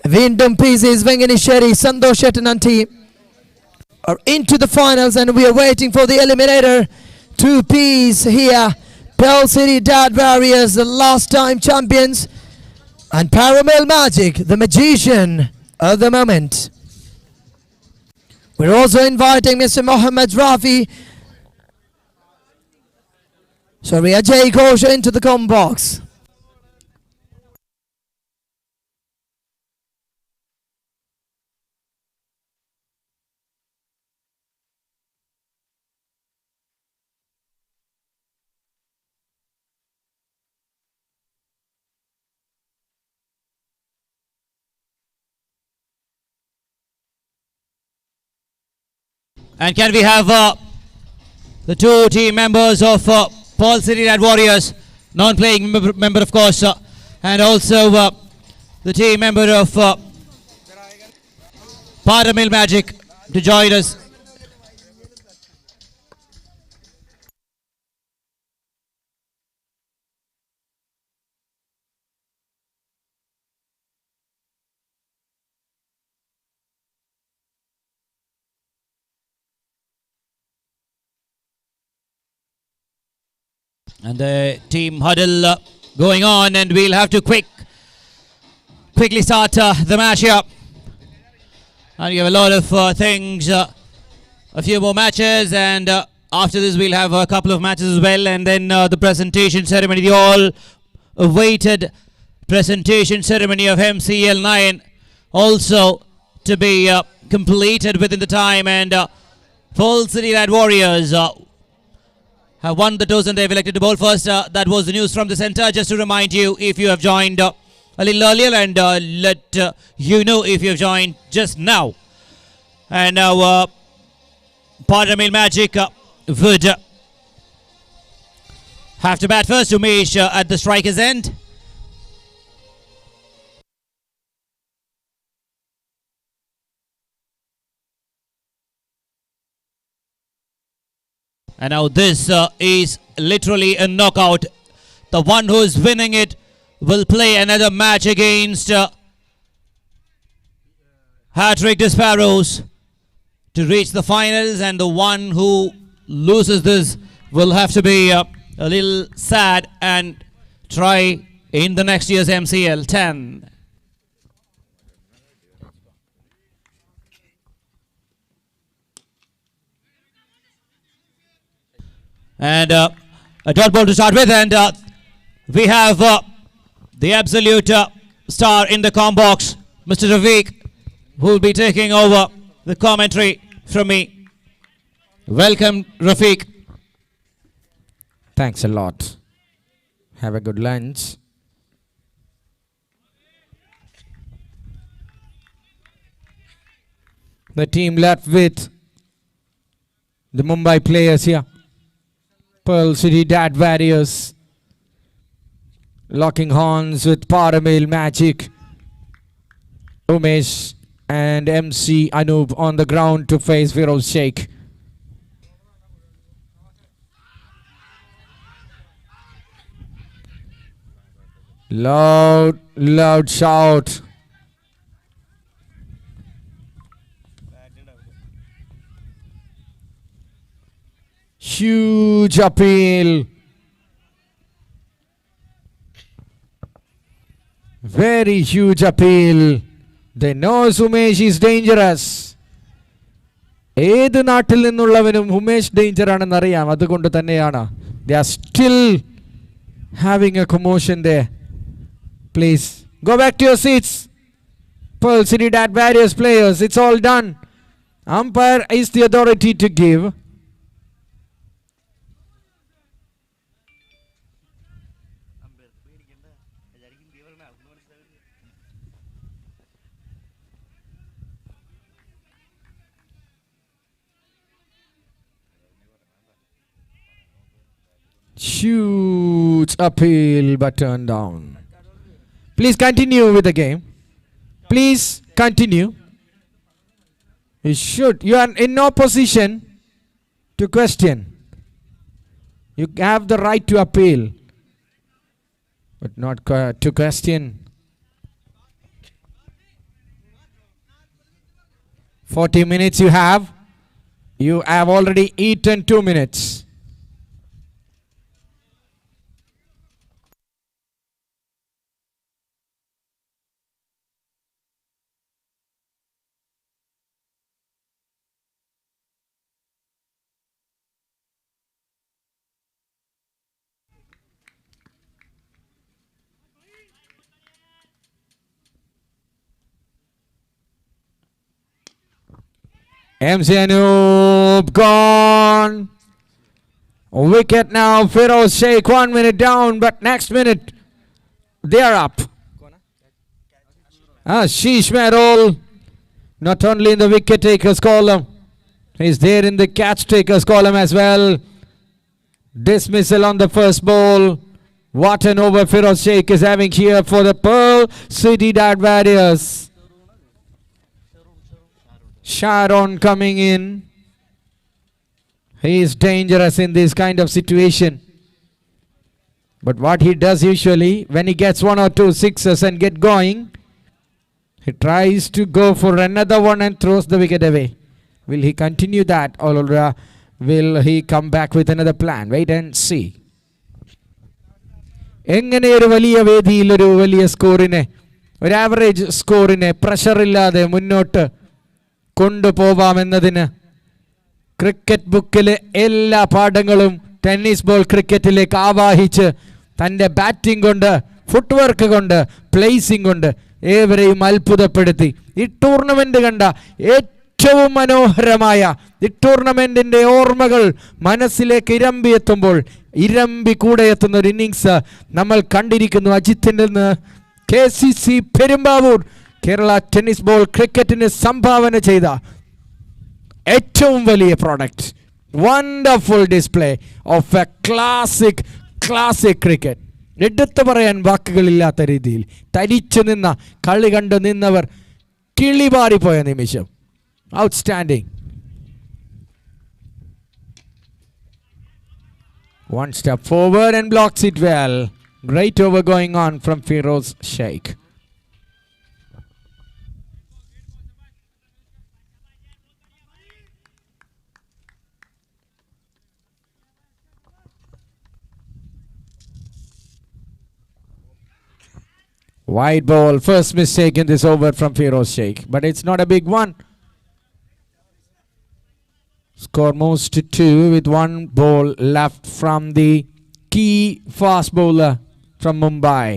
Vindum pieces Venganeshwari, Sandosh Shettan and team are into the finals, and we are waiting for the eliminator. 2 Ps here. Pearl City Dad Warriors, the last time champions, and Paramil Magic, the magician of the moment. We're also inviting Mr. Mohammed Rafi, sorry, Ajay Ghosh into the com box. And can we have the 2 team members of Paul City Red Warriors, non-playing member of course, and also the team member of Paramil Magic to join us. And the team huddle going on, and we'll have to quickly start the match here. And we have a lot of things, a few more matches, and after this we'll have a couple of matches as well, and then the presentation ceremony, the all-awaited presentation ceremony of MCL 9 also to be completed within the time, and Paul City Red Warriors have won the toss and they've elected to bowl first. That was the news from the centre. Just to remind you, if you have joined a little earlier, and let you know if you have joined just now. And now Paramil Magic would have to bat first. Umesh at the striker's end. And now this is literally a knockout. The one who is winning it will play another match against Hat-Trick Sparrows to reach the finals, and the one who loses this will have to be a little sad and try in the next year's MCL 10. And a dot ball to start with, and we have the absolute star in the com box, Mr. Rafiq, who will be taking over the commentary from me. Welcome, Rafiq. Thanks a lot. Have a good lunch. The team left with the Mumbai players here. Pearl City Dad Warriors locking horns with Paramil Magic. Umesh and MC Anub on the ground to face Firoz Sheikh. Loud shout. Huge appeal. Very huge appeal. They know Umesh is dangerous. ഏത് നാട്ടിൽ നിന്നുള്ളവനും Umesh danger ആണെന്ന് അറിയാം. അതുകൊണ്ട് തന്നെയാണ് they are still having a commotion there. Please go back to your seats. Pearl City Dad Warriors players, it's all done. Umpire is the authority to give. Huge appeal but turned down. Please continue with the game. Please continue. You are in no position to question. You have the right to appeal, but not to question. 40 minutes you have. You have already eaten 2 minutes. MCL gone. Wicket now. Feroz Sheikh 1 minute down, but next minute they are up. Sheesh Merol, not only in the wicket takers column, he's there in the catch takers column as well. Dismissal on the first ball. What an over Feroz Sheikh is having here for the Pearl City Dart Warriors. Sharon coming in. He is dangerous in this kind of situation. But what he does usually, when he gets 1 or 2 sixes and get going, he tries to go for another one and throws the wicket away. Will he continue that, or will he come back with another plan? Wait and see. എങ്ങനെ ഒരു വലിയ വേദിയിൽ ഒരു വലിയ സ്കോറിനെ, ഒരു average സ്കോറിനെ പ്രഷറില്ലാതെ മുന്നോട്ട് കൊണ്ടുപോവാമെന്നതിന് cricket ബുക്കിലെ എല്ലാ പാഠങ്ങളും ടെന്നീസ് ബോൾ ക്രിക്കറ്റിലേക്ക് ആവാഹിച്ച് തൻ്റെ ബാറ്റിംഗ് കൊണ്ട്, ഫുട് വർക്ക് കൊണ്ട്, പ്ലേസിംഗ് കൊണ്ട് ഏവരെയും അത്ഭുതപ്പെടുത്തി. ഈ ടൂർണമെന്റ് കണ്ട ഏറ്റവും മനോഹരമായ, ഈ ടൂർണമെന്റിന്റെ ഓർമ്മകൾ മനസ്സിലേക്ക് ഇരമ്പിയെത്തുമ്പോൾ ഇരമ്പി കൂടെ എത്തുന്ന ഒരു ഇന്നിങ്സ് നമ്മൾ കണ്ടിരിക്കുന്നു. അജിത്തിന്റെ നിന്ന് KCC Perumbavoor Kerala tennis ball ക്രിക്കറ്റിന് സംഭാവന ചെയ്ത ഏറ്റവും വലിയ product. Wonderful display of A classic cricket. എടുത്തു പറയാൻ വാക്കുകളില്ലാത്ത രീതിയിൽ തരിച്ചു നിന്ന, കളി കണ്ടു നിന്നവർ കിളിപാറിപ്പോയ നിമിഷം. Outstanding. One step forward and blocks it well. Great over going on from Feroz Sheikh. Wide ball, first mistake in this over from Feroz Sheikh, but it's not a big one. Score moves to 2 with 1 ball left from the key fast bowler from Mumbai.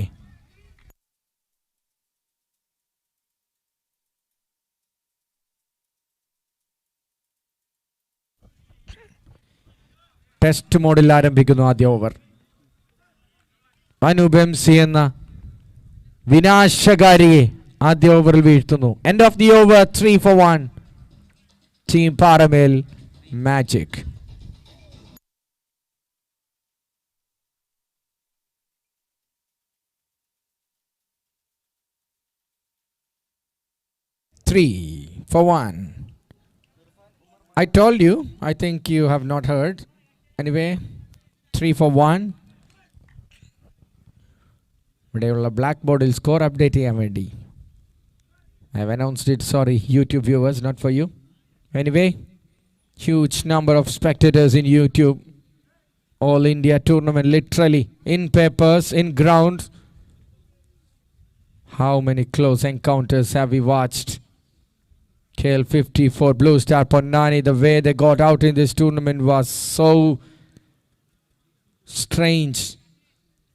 Test മോഡിൽ ആരംഭിക്കുന്നു ആദ്യ over. Anoop MC എന്ന വിനാശകാരിയെ ആദ്യ ഓവറിൽ വീഴ്ത്തുന്നു. End of the over 3 for 1. Team Paramil Magic. Three for 1. I told you, I think you have not heard. Anyway, 3 for 1. ഇവിടെയുള്ള black ബോർഡിൽ സ്കോർ അപ്ഡേറ്റ് ചെയ്യാൻ വേണ്ടി I have announced it. Sorry, YouTube viewers, not for you. Anyway, huge number of spectators in YouTube. All India tournament, literally in papers, in ground. How many close encounters have we watched? KL 50 for Blue Star Ponnani. The way they got out in this tournament was so strange.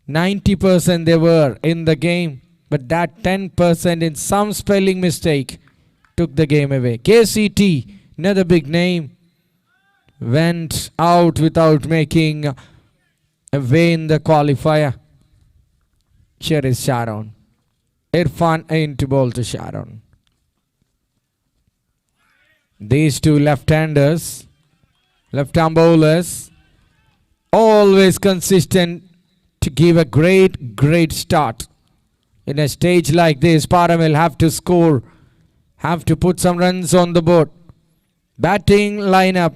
90% they were in the game, but that 10% in some spelling mistake took the game away. KCT, another big name, went out without making a way in the qualifier. Here is Sharon. Irfan into ball to Sharon. These two left-handers, left-arm bowlers, always consistent to give a great start. In a stage like this, Paramel have to score, have to put some runs on the board. Batting lineup,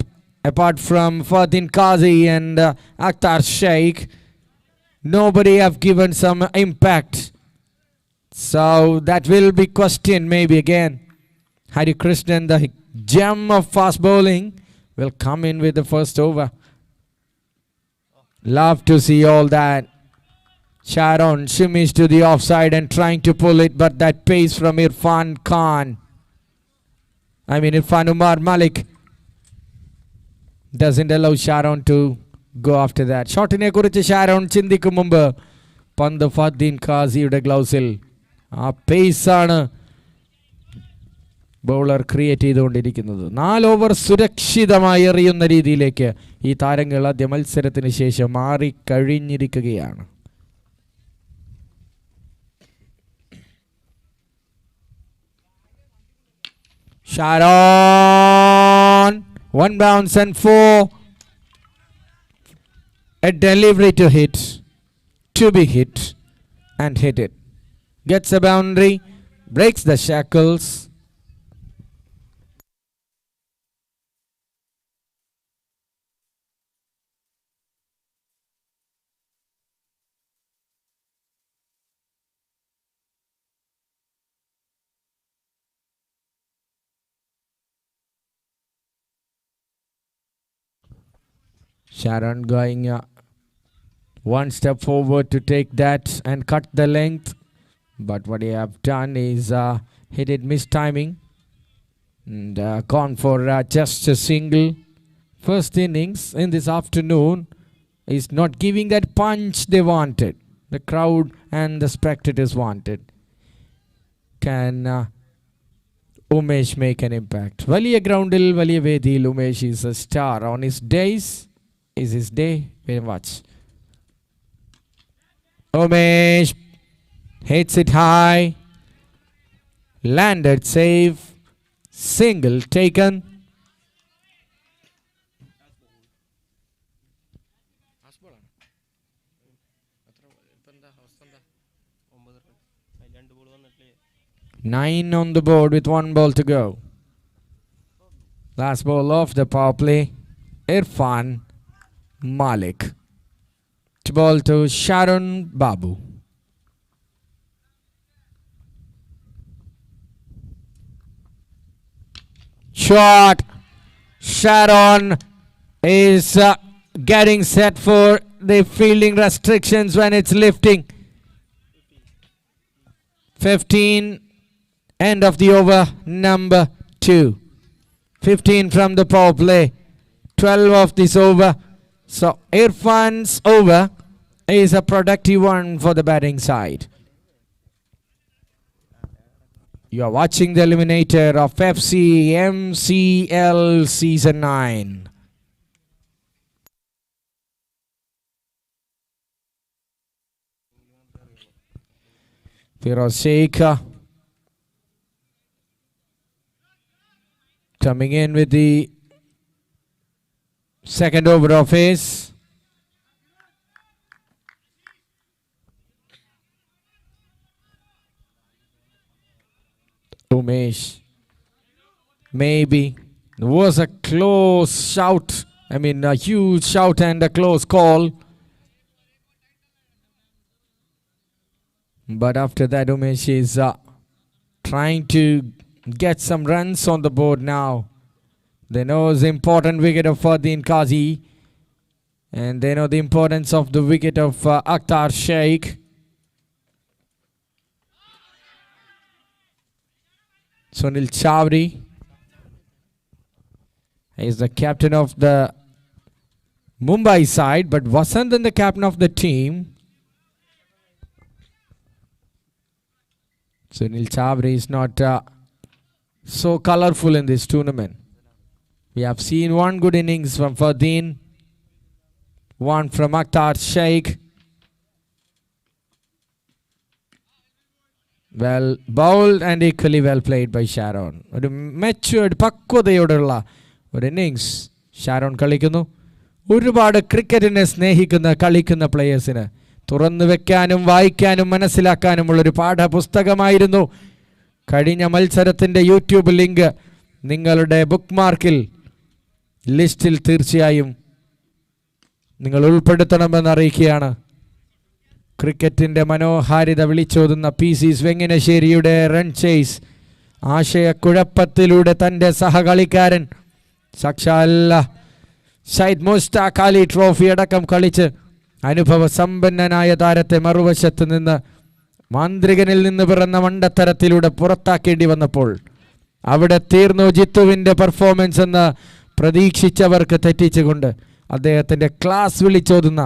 apart from Fadin Qazi and Akhtar Sheikh, nobody have given some impact. So that will be questioned maybe again. Hari Krishnan, the gem of fast bowling, will come in with the first over. Love to see all that. Sharon shimmies to the offside and trying to pull it, but that pace from Irfan Umar Malik doesn't allow Sharon to go after that. Shotine kurichu Sharon chindikkum munpu പന്ത് ഫദ്ദീൻ ഖാസിയുടെ ഗ്ലൗസിൽ. ആ പേസാണ് bowler create ചെയ്തുകൊണ്ടിരിക്കുന്നത്. 4 over സുരക്ഷിതമായി എറിയുന്ന രീതിയിലേക്ക് ഈ താരങ്ങൾ ആദ്യ മത്സരത്തിന് ശേഷം മാറിക്കഴിഞ്ഞിരിക്കുകയാണ്. Sharon, 1 bounce and 4. A delivery to hit, to be hit and hit it. Gets a boundary, breaks the shackles. Sharon going 1 step forward to take that and cut the length, but what he have done is hit it mistiming and gone for just a single. First innings in this afternoon is not giving that punch they wanted, the crowd and the spectators wanted. Can Umesh make an impact? Valiya groundil, valiya vedil, Umesh is a star. On his days is his day very much. Umesh hits it high, landed safe, single taken. Nine on the board with 1 ball to go. Last ball of the power play, Irfan Malik. Ball to Sharon Babu. Shot. Sharon is getting set for the fielding restrictions when it's lifting. 15, end of the over, number 2. 15 from the power play, 12 of this over. So Irfan's over is a productive one for the batting side. You are watching the eliminator of FC MCL Season 9. Firoz Sheikh coming in with the second over of his. Umesh, maybe. It was a close shout. A huge shout and a close call. But after that, Umesh is trying to get some runs on the board now. They know the important wicket of Fardeen Qazi, and they know the importance of the wicket of Akhtar Sheikh. Sunil Chawri is the captain of the Mumbai side, but wasn't then the captain of the team. Sunil Chawri is not so colorful in this tournament. We have seen 1 good innings from Fardeen, 1 from Akhtar Sheikh. Well bowled and equally well played by Sharon. A matured pakkodayodulla ഒരു innings Sharon കളിക്കുന്നു. ഒരുപാട് ക്രിക്കറ്റിനെ സ്നേഹിക്കുന്ന കളിക്കുന്ന പ്ലേയേഴ്സിന് തുറന്നു വെക്കാനും വായിക്കാനും മനസ്സിലാക്കാനുമുള്ളൊരു പാഠപുസ്തകമായിരുന്നു. കഴിഞ്ഞ മത്സരത്തിൻ്റെ യൂട്യൂബ് ലിങ്ക് നിങ്ങളുടെ ബുക്ക് മാർക്കിൽ ലിസ്റ്റിൽ തീർച്ചയായും നിങ്ങൾ ഉൾപ്പെടുത്തണമെന്ന് അറിയിക്കുകയാണ്. ക്രിക്കറ്റിൻ്റെ മനോഹാരിത വിളിച്ചോതുന്ന PC വെങ്ങനശ്ശേരിയുടെ റൺ ചേസ് ആശയക്കുഴപ്പത്തിലൂടെ തൻ്റെ സഹകളിക്കാരൻ സാക്ഷാൽ സയ്യിദ് മുസ്താഖ് അലി ട്രോഫി അടക്കം കളിച്ച് അനുഭവ സമ്പന്നനായ താരത്തെ മറുവശത്ത് നിന്ന് മാന്ത്രികനിൽ നിന്ന് പിറന്ന മണ്ടത്തരത്തിലൂടെ പുറത്താക്കേണ്ടി വന്നപ്പോൾ അവിടെ തീർന്നു ജിത്തുവിൻ്റെ പെർഫോമൻസ് എന്ന് പ്രതീക്ഷിച്ചവർക്ക് തെറ്റിച്ചുകൊണ്ട് അദ്ദേഹത്തിൻ്റെ ക്ലാസ് വിളിച്ചോതുന്ന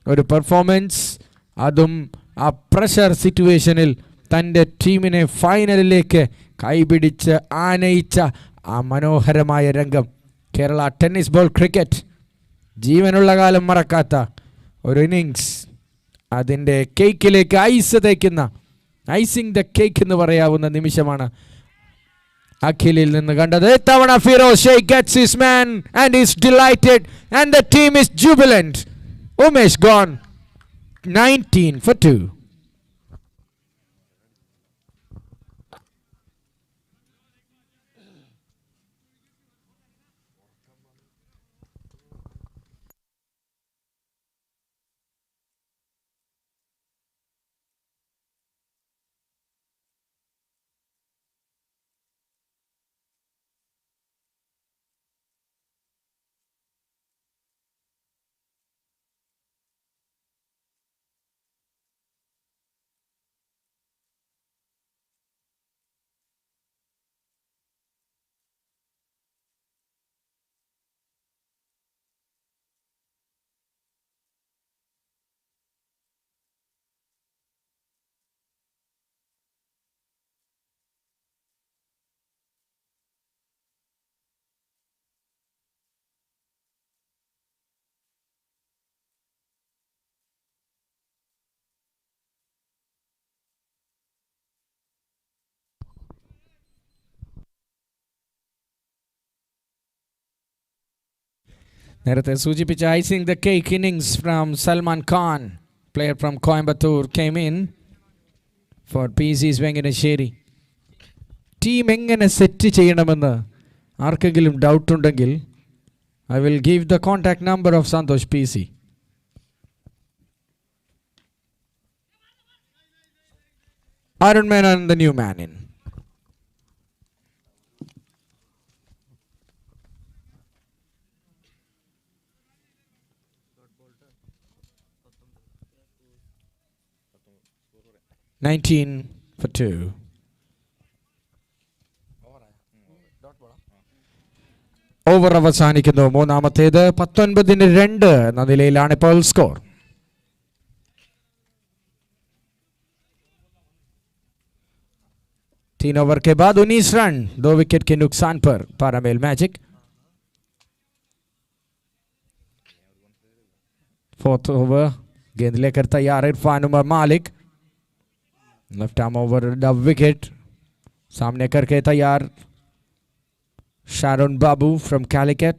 ഒരു പെർഫോമൻസ്, അതും ആ പ്രഷർ സിറ്റുവേഷനിൽ തൻ്റെ ടീമിനെ ഫൈനലിലേക്ക് കൈപിടിച്ച് ആനയിച്ച ആ മനോഹരമായ രംഗം കേരള ടെന്നീസ് ബോൾ ക്രിക്കറ്റ് ജീവനുള്ള കാലം മറക്കാത്ത ഒരു ഇന്നിങ്സ്. അതിൻ്റെ കേക്കിലേക്ക് ഐസ് തേക്കുന്ന, ഐസിങ് ദ കേക്ക് എന്ന് പറയാവുന്ന നിമിഷമാണ് അഖിലിൽ നിന്ന് കണ്ടത്. ഇത്തവണ Firoz Sheikh gets his man and is delighted and the team is jubilant. Umesh gone 19 for 2. നേരത്തെ സൂചിപ്പിച്ച icing the cake innings from Salman Khan, player from Coimbatore, came in for PC's വെങ്കനശ്ശേരി. ടീം എങ്ങനെ സെറ്റ് ചെയ്യണമെന്ന് ആർക്കെങ്കിലും ഡൗട്ട് ഉണ്ടെങ്കിൽ I will give the contact number of Santosh PC. Arun Menon, the new man in. $19 for 2. Over അവസാനിക്കുന്നു. മൂന്നാമത്തേത് 19-2 എന്ന നിലയിലാണ് ഇപ്പോൾ സ്കോർ. तीन ओवर के बाद 19 रन, 2 विकेट के नुकसान पर पारामेल मैजिक. फोर्थ ओवर, गेंद लेकर तैयार इरफान उमर मालिक, left arm over dub wicket सामने करके तैयार शारोन बाबू फ्रॉम कैलिकट,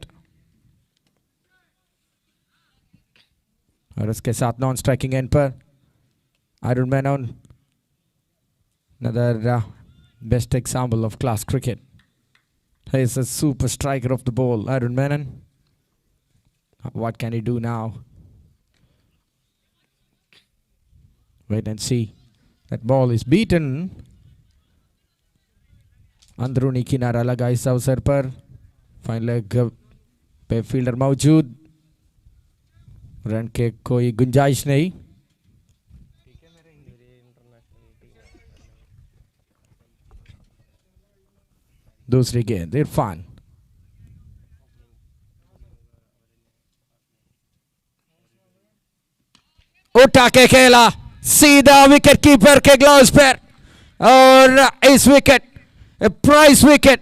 और उसके साथ नॉन स्ट्राइकिंग एंड पर Arun Menon. Another best example of class cricket. He is a super striker of the ball, Arun Menon. What can he do now? Wait and see. That ball is beaten. अंदरूनी किनारा लगा इस अवसर पर. Fine leg पे fielder मौजूद, run के कोई गुंजाइश नहीं. दूसरी गेंद इरफान, उठा के खेला सीधा विकेट कीपर के ग्लव्स पर, और इस विकेट प्राइस विकेट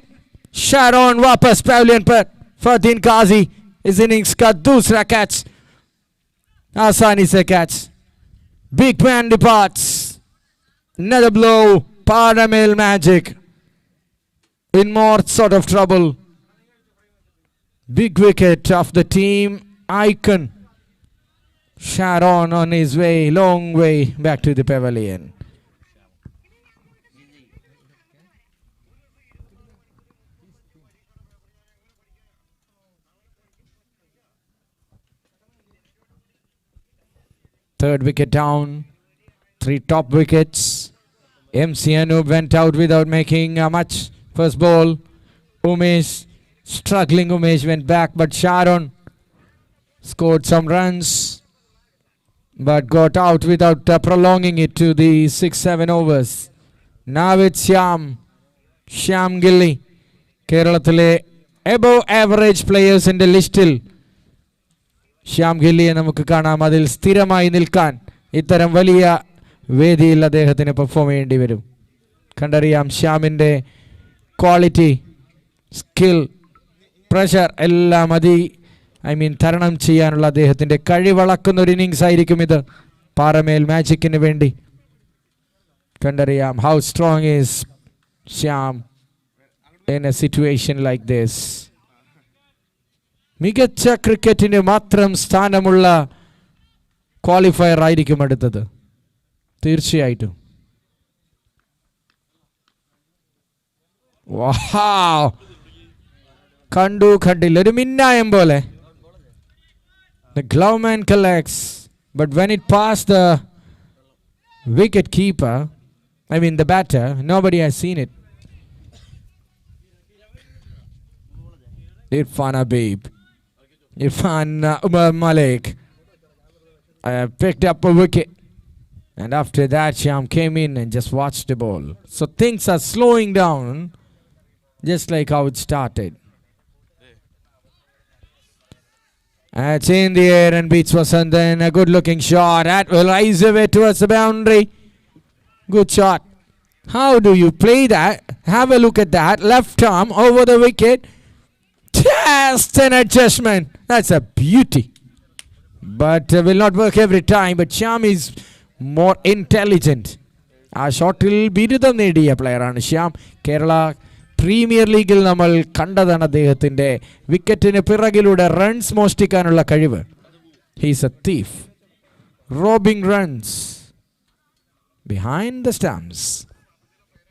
शारोन वापस पैविलियन पर. फरदीन काजी इस इनिंग्स का दूसरा कैच, आसानी से catch. Big man departs. Another blow. Paramil Magic in more sort of trouble. Big wicket of the team icon Sharon on his way, long way back to the pavilion. Third wicket down, 3 top wickets. MCL went out without making much First ball, Umesh, struggling Umesh went back, but Sharon scored some runs, but got out without prolonging it to the 6-7 overs. Now it's Shyam Gilly. Keralathile above average players in the listil. Shyam Gilliയെ നമുക്ക് കാണാം. അതിൽ സ്ഥിരമായി നിൽക്കാൻ ഇത്തരം വലിയ വേദിയിൽ അദ്ദേഹത്തിന് perform ചെയ്യേണ്ടി വരും. കണ്ടറിയാം ശ്യാമിൻ്റെ ക്വാളിറ്റി, സ്കിൽ, പ്രഷർ എല്ലാം തരണം ചെയ്യാനുള്ള അദ്ദേഹത്തിൻ്റെ കഴിവളക്കുന്ന ഒരു ഇന്നിങ്സ് ആയിരിക്കും ഇത് പാരമേൽ മാജിക്കിന് വേണ്ടി. കണ്ടറിയാം how strong is Shyam in a situation like this. മികച്ച ക്രിക്കറ്റിന് മാത്രം സ്ഥാനമുള്ള ക്വാളിഫയർ ആയിരിക്കും അടുത്തത് തീർച്ചയായിട്ടും. കണ്ടില്ല, ഒരു മിന്നായം പോലെ. The glove man collects, but when it passed the wicket keeper, the batter, nobody has seen it. Irfan Malik picked up a wicket, and after that Shyam came in and just watched the ball. So things are slowing down, just like how it started. It's in the air and beats Vasant. Then a good looking shot that will rise away towards the boundary. Good shot. How do you play that? Have a look at that. Left arm over the wicket. Just an adjustment. That's a beauty. But will not work every time. But Shyam is more intelligent. ആ ഷോട്ടിൽ ബിരുദം നേടിയ പ്ലെയറാണ് Shyam. Kerala premier ലീഗിൽ നമ്മൾ കണ്ടതാണ് അദ്ദേഹത്തിൻ്റെ വിക്കറ്റിന് പിറകിലൂടെ runs മോഷ്ടിക്കാനുള്ള കഴിവ്. He's a thief, robbing runs behind the stumps.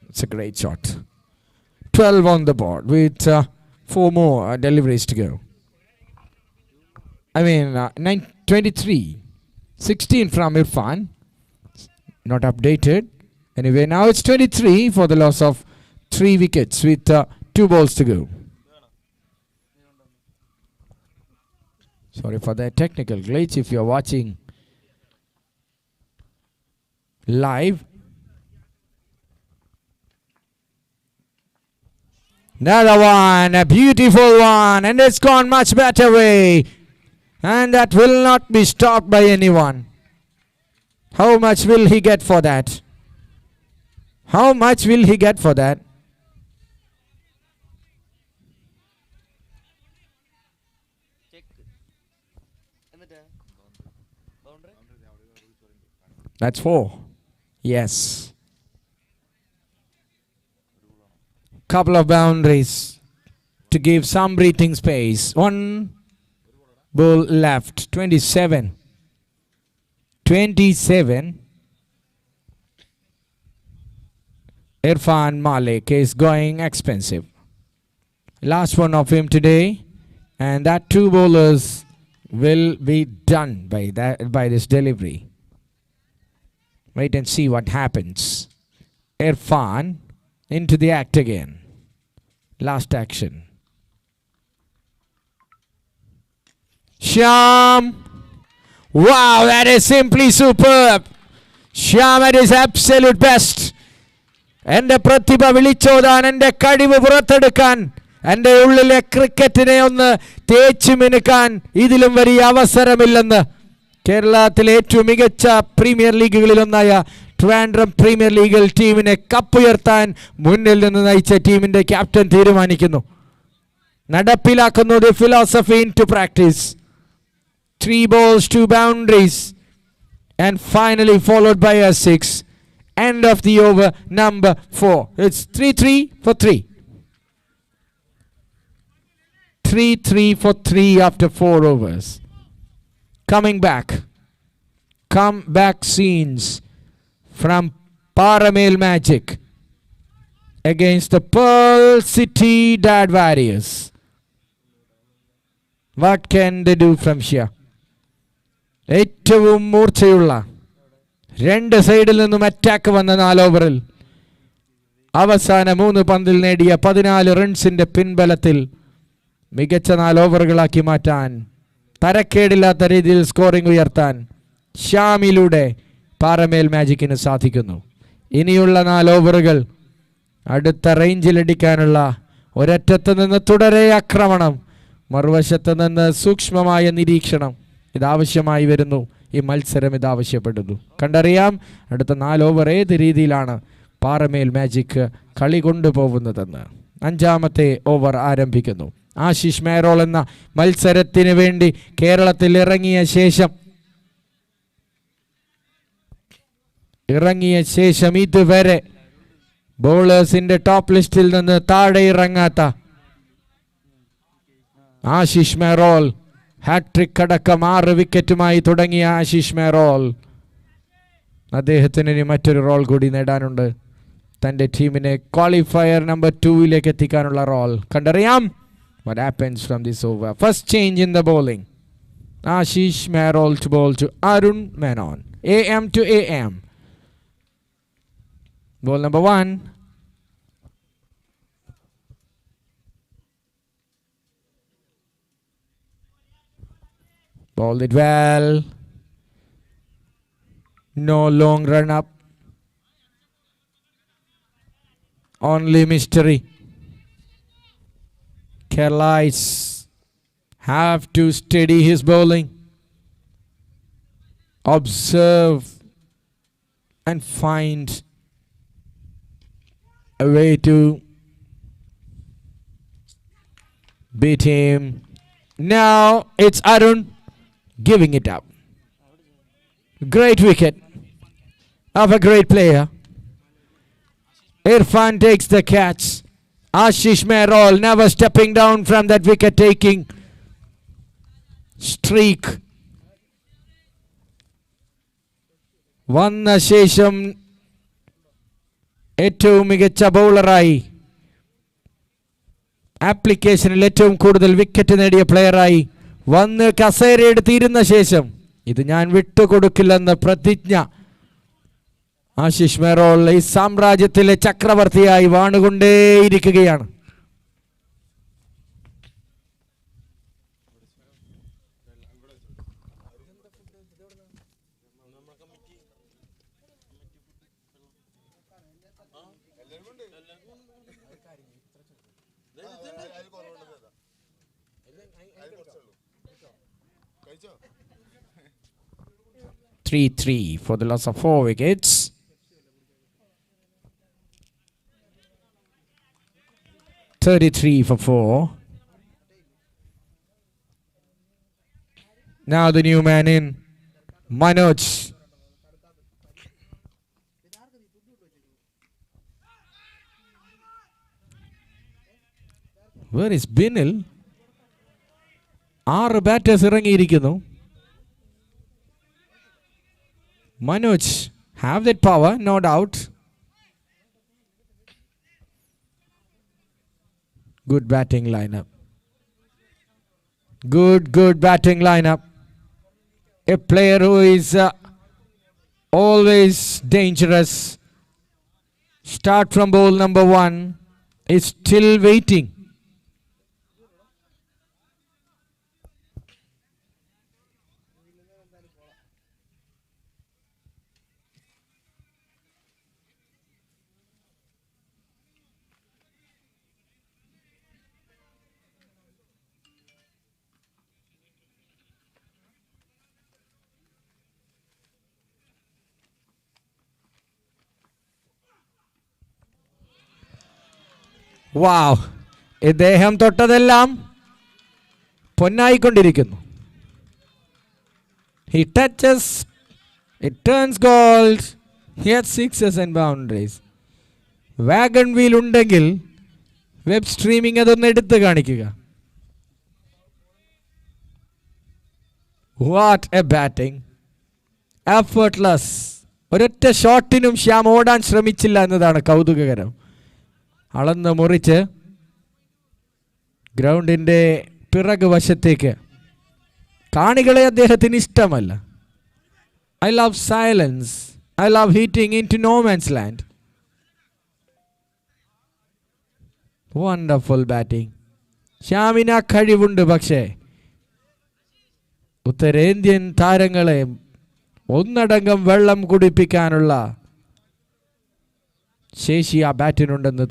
It's a great shot. 12 on the board with 4 more deliveries to go. 23. 16 from Irfan. Not updated. Anyway, now it's 23 for the loss of 3 wickets with 2 balls to go. Sorry for that technical glitch. If you're watching live, another one, a beautiful one, and it's gone much better way, and that will not be stopped by anyone. How much will he get for that? How much will he get for that? That's 4. Yes. Couple of boundaries to give some breathing space. 1 ball left. 27. Irfan Malik is going expensive. Last one of him today, and that 2 bowlers will be done by this delivery. Wait and see what happens. Irfan into the act again. Last action. Shyam. Wow, that is simply superb. Shyam at his absolute best. എൻ്റെ പ്രതിഭ വിളിച്ചോതാൻ, എൻ്റെ കഴിവ് പുറത്തെടുക്കാൻ, എൻ്റെ ഉള്ളിലെ ക്രിക്കറ്റിനെ ഒന്ന് തേച്ചു മിനുക്കാൻ ഇതിലും വലിയ അവസരമില്ലെന്ന് കേരളത്തിലെ ഏറ്റവും മികച്ച പ്രീമിയർ ലീഗുകളിലൊന്നായ ട്രിവാൻഡ്രം പ്രീമിയർ ലീഗിൽ ടീമിനെ കപ്പുയർത്താൻ മുന്നിൽ നിന്ന് നയിച്ച ടീമിൻ്റെ ക്യാപ്റ്റൻ തീരുമാനിക്കുന്നു, നടപ്പിലാക്കുന്നു the philosophy into practice. 3 balls, 2 boundaries, and finally followed by a 6. End of the over number 4. It's 3-3 for 3. 3-3 for 3 after 4 overs. Comeback scenes from Paramil Magic against the Pearl City Dad Warriors. What can they do from here? ഏറ്റവും മൂർച്ചയുള്ള 2 സൈഡിൽ നിന്നും attack വന്ന 4 ഓവറിൽ അവസാന 3 പന്തിൽ നേടിയ 14 റൺസിന്റെ പിൻബലത്തിൽ മികച്ച 4 ഓവറുകളാക്കി മാറ്റാൻ, തരക്കേടില്ലാത്ത രീതിയിൽ സ്കോറിംഗ് ഉയർത്താൻ ഷ്യാമിലൂടെ പാരമേൽ മാജിക്കിന് സാധിക്കുന്നു. ഇനിയുള്ള 4 ഓവറുകൾ അടുത്ത റേഞ്ചിലടിക്കാനുള്ള ഒരറ്റത്ത് നിന്ന് തുടരെ ആക്രമണം, മറുവശത്ത് നിന്ന് സൂക്ഷ്മമായ നിരീക്ഷണം ഇതാവശ്യമായി വരുന്നു. ഈ മത്സരം ഇതാവശ്യപ്പെടുന്നു. കണ്ടറിയാം അടുത്ത 4 ഓവർ ഏത് രീതിയിലാണ് പാരമേൽ മാജിക് കളി കൊണ്ടുപോകുന്നതെന്ന്. 5ാമത്തെ ഓവർ ആരംഭിക്കുന്നു. ആശിഷ് മേരോൾ എന്ന മത്സരത്തിന് വേണ്ടി കേരളത്തിൽ ഇറങ്ങിയ ശേഷം ഇതുവരെ ബോളേഴ്സിന്റെ ടോപ്പ് ലിസ്റ്റിൽ നിന്ന് താഴെ ഇറങ്ങാത്ത ആശിഷ് മേരോൾ, ഹാട്രിക് അടക്കം 6 വിക്കറ്റുമായി തുടങ്ങിയ ആശിഷ് മേരോൾ, അദ്ദേഹത്തിന് ഇനി മറ്റൊരു റോൾ കൂടി നേടാനുണ്ട്. തൻ്റെ ടീമിനെ ക്വാളിഫയർ നമ്പർ 2 എത്തിക്കാനുള്ള റോൾ. കണ്ടറിയാം what happens from this over. First change in the bowling. Ashish Merol to bowl to Arun Menon. AM to AM. Ball number 1. Bowled it well. No long run up. Only mystery. Keralites have to steady his bowling, observe and find a way to beat him. Now it's Arun giving it up. Great wicket of a great player. Irfan takes the catch. Ashish Merol never stepping down from that wicket-taking streak. വന്ന ശേഷം ഏറ്റവും മികച്ച ബൗളറായി, ആപ്ലിക്കേഷനിൽ ഏറ്റവും കൂടുതൽ wicket നേടിയ പ്ലെയറായി വന്ന് കസേരയെടുത്തിരുന്ന ശേഷം ഇത് ഞാൻ വിട്ടുകൊടുക്കില്ലെന്ന പ്രതിജ്ഞ ആശിഷ് മേരോൾ ഈ സാമ്രാജ്യത്തിലെ ചക്രവർത്തിയായി വാണുകൊണ്ടേയിരിക്കുകയാണ്. Three for the loss of 4 wickets. $33 for 4. Now the new man in, Manoj. Where is Binil? 6 batters ഇറങ്ങിയിരിക്കുന്നു. Manoj have that power, no doubt. Good batting lineup. Good batting lineup. A player who is always dangerous. Start from ball number 1 is still waiting. വാവ്, ഇദ്ദേഹം തൊട്ടതെല്ലാം പൊന്നായിക്കൊണ്ടിരിക്കുന്നു. He touches, it turns gold. He has sixes and boundaries. Wagon wheel ഉണ്ടെങ്കിൽ web streaming അതൊന്ന് എടുത്ത് കാണിക്കുക. What A batting, effortless. ഒരൊറ്റ ഷോട്ടിനും ശ്യാം ഓടാൻ ശ്രമിച്ചില്ല എന്നതാണ് കൗതുകകരം. അളന്ന് മുറിച്ച് ഗ്രൗണ്ടിൻ്റെ പിറകു വശത്തേക്ക്. കാണികളെ അദ്ദേഹത്തിന് ഇഷ്ടമല്ല. I love silence, I love hitting into no man's land. Wonderful batting. ശ്യാമിന് ആ കഴിവുണ്ട്, പക്ഷേ ഉത്തരേന്ത്യൻ താരങ്ങളെ ഒന്നടങ്കം വെള്ളം കുടിപ്പിക്കാനുള്ള ശേഷി ആ ബാറ്റിനുണ്ടെന്ന്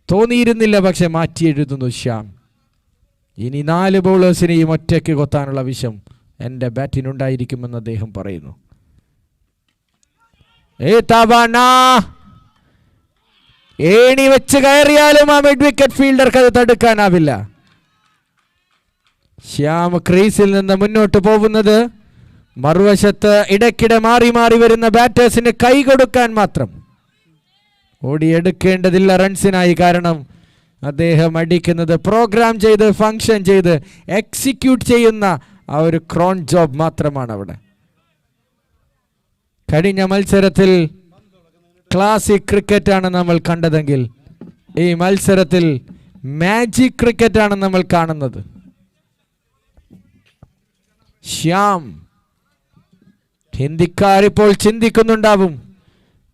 തോന്നിയിരുന്നില്ല. പക്ഷെ മാറ്റി എഴുതുന്നു ശ്യാം. ഇനി 4 ബൗളേഴ്സിനെയും ഒറ്റയ്ക്ക് കൊത്താനുള്ള വിഷം എൻ്റെ ബാറ്റിനുണ്ടായിരിക്കുമെന്ന് അദ്ദേഹം പറയുന്നു. ഏണി വെച്ച് കയറിയാലും ആ മിഡ് വിക്കറ്റ് ഫീൽഡർക്ക് അത് തടുക്കാനാവില്ല. ശ്യാം ക്രീസിൽ നിന്ന് മുന്നോട്ട് പോകുന്നത് മറുവശത്ത് ഇടയ്ക്കിടെ മാറി മാറി വരുന്ന ബാറ്റേഴ്സിന് കൈ കൊടുക്കാൻ മാത്രം. ഓടിയെടുക്കേണ്ടതില്ല റൺസിനായി. കാരണം അദ്ദേഹം അടിക്കുന്നത് പ്രോഗ്രാം ചെയ്ത് ഫങ്ഷൻ ചെയ്ത് എക്സിക്യൂട്ട് ചെയ്യുന്ന ആ ഒരു ക്രോൺ ജോബ് മാത്രമാണ് അവിടെ. കഴിഞ്ഞ മത്സരത്തിൽ ക്ലാസിക് ക്രിക്കറ്റാണ് നമ്മൾ കണ്ടതെങ്കിൽ ഈ മത്സരത്തിൽ മാജിക് ക്രിക്കറ്റാണ് നമ്മൾ കാണുന്നത്. ശ്യാം, ഹിന്ദിക്കാരിപ്പോൾ ചിന്തിക്കുന്നുണ്ടാവും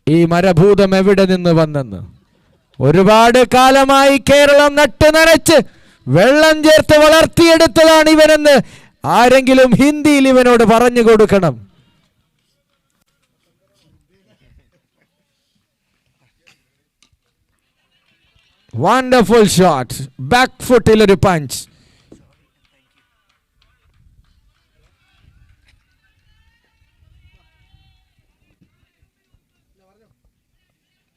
ഈ മരഭൂതം എവിടെ നിന്ന് വന്നെന്ന്. ഒരുപാട് കാലമായി കേരളം നട്ടുനനച്ച് വെള്ളം ചേർത്ത് വളർത്തിയെടുത്തതാണ് ഇവനെന്ന് ആരെങ്കിലും ഹിന്ദിയിൽ ഇവനോട് പറഞ്ഞു കൊടുക്കണം. വണ്ടർഫുൾ ഷോട്ട്, ബാക്ക് ഫുട്ടിൽ ഒരു punch.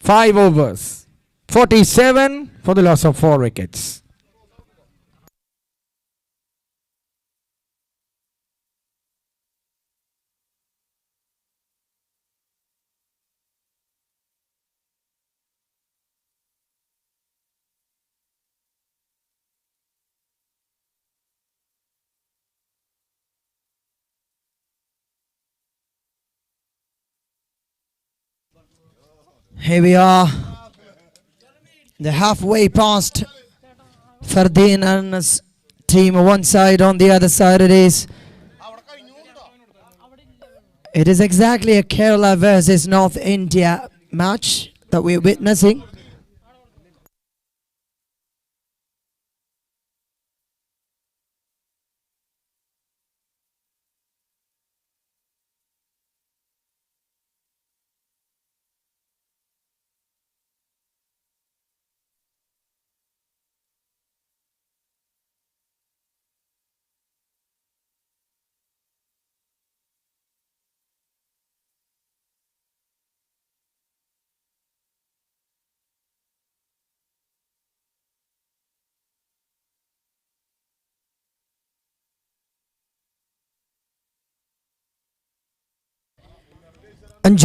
Five overs, 47 for the loss of 4 wickets. Here we are, the halfway past. Fardeen and his team one side, on the other side it is exactly a Kerala versus North India match that we're witnessing.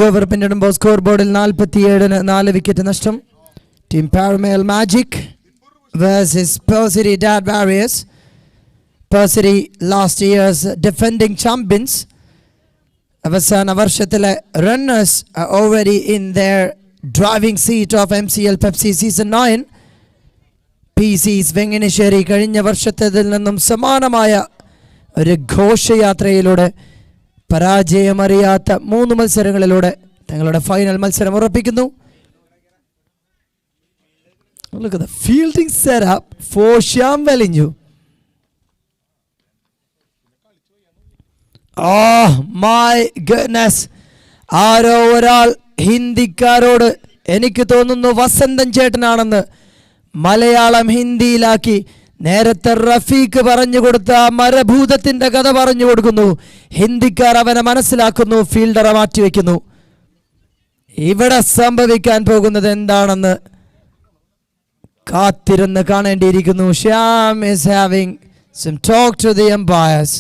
Over പിന്നിടുമ്പോൾ score ബോർഡിൽ 47-ന് 4 wicket നഷ്ടം. Team Paramil Magic versus Persity Dad Warriors. Persity last year's defending champions. അവസാന വർഷത്തിലെ runners are already in their driving seat of MCL Pepsi Season 9. PC's Venganassery കഴിഞ്ഞ വർഷത്തിൽ നിന്നും സമാനമായ ഒരു ഘോഷയാത്രയിലൂടെ പരാജയമറിയാത്ത 3 മത്സരങ്ങളിലൂടെ തങ്ങളുടെ ഫൈനൽ മത്സരം ഉറപ്പിക്കുന്നു. Look at the fielding setup for Shyam Velinju. Oh my goodness. ആരോ ഒരാൾ ഹിന്ദിക്കാരോട്, എനിക്ക് തോന്നുന്നു വസന്തൻ ചേട്ടനാണെന്ന്, മലയാളം ഹിന്ദിയിലാക്കി നേരത്തെ റഫീഖ് പറഞ്ഞു കൊടുത്ത മരഭൂതത്തിന്റെ കഥ പറഞ്ഞു കൊടുക്കുന്നു. ഹിന്ദിക്കാർ അവനെ മനസ്സിലാക്കുന്നു, ഫീൽഡറെ മാറ്റിവെക്കുന്നു. ഇവിടെ സംഭവിക്കാൻ പോകുന്നത് എന്താണെന്ന് കാത്തിരുന്ന് കാണേണ്ടിയിരിക്കുന്നു. Shyam is having some talk to the umpires.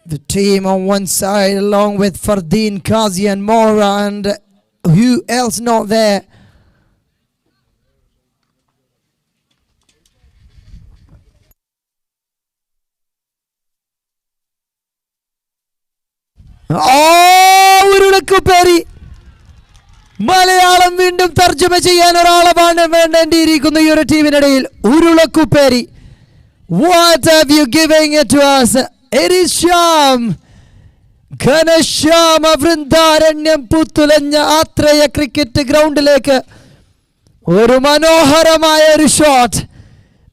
The team on one side along with Fardeen, Kazi and Mora, and who else not there? ഉരുളക്കുപ്പേരി. Malayalam വീണ്ടും തർജ്ജമ ചെയ്യാൻ ഒരാളെ വേണ്ടിയിരിക്കുന്നു ഈ ഒരു ടീമിനിടയിൽ. ഉരുളക്കുപ്പേരി. What have you giving it to us? It is Shyam. ഘനശ്യാമ വൃന്ദാരണ്യം പുത്തുലഞ്ഞ ആത്രയ ക്രിക്കറ്റ് ഗ്രൗണ്ടിലേക്ക് ഒരു മനോഹരമായ ഒരു ഷോട്ട്.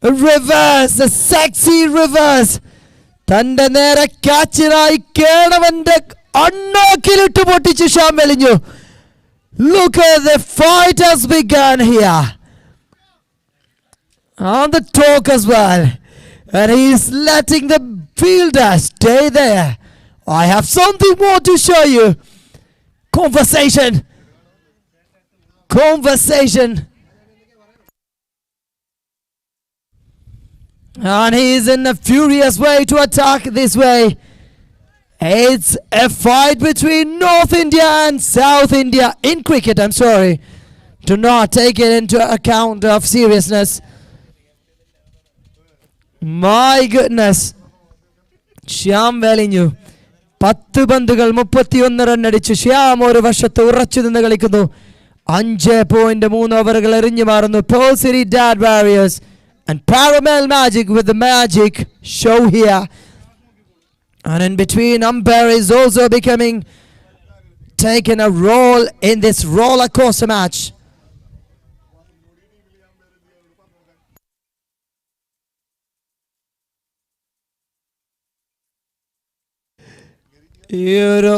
Reverse, sexy reverse. തന്റെ നേരെ ക്യാച്ചിനായി കേണവന്റെ അണ്ണാക്കിലിട്ട് പൊട്ടിച്ച് Shyam വെളിഞ്ഞു. Look at the fight has begun here. On the talk as well. And he's letting the fielder stay there. I have something more to show you. Conversation. And he's in a furious way to attack this way. It's a fight between North India and South India in cricket. I'm sorry. Do not take it into account of seriousness. My goodness. Shyam വെളിഞ്ഞു. 10 പന്തുകൾ 31 run അടിച്ചു. ശ്യാം ഒരു വശത്ത് ഉറച്ചു നിന്ന് കളിക്കുന്നു. 5.3 ഓവറുകൾ എറിഞ്ഞു മാറുന്നു. Pearl City Dad Warriors and Paramil Magic with the magic show here. And in between, umpire is also taking a role in this roller coaster match. ഈ ഒരു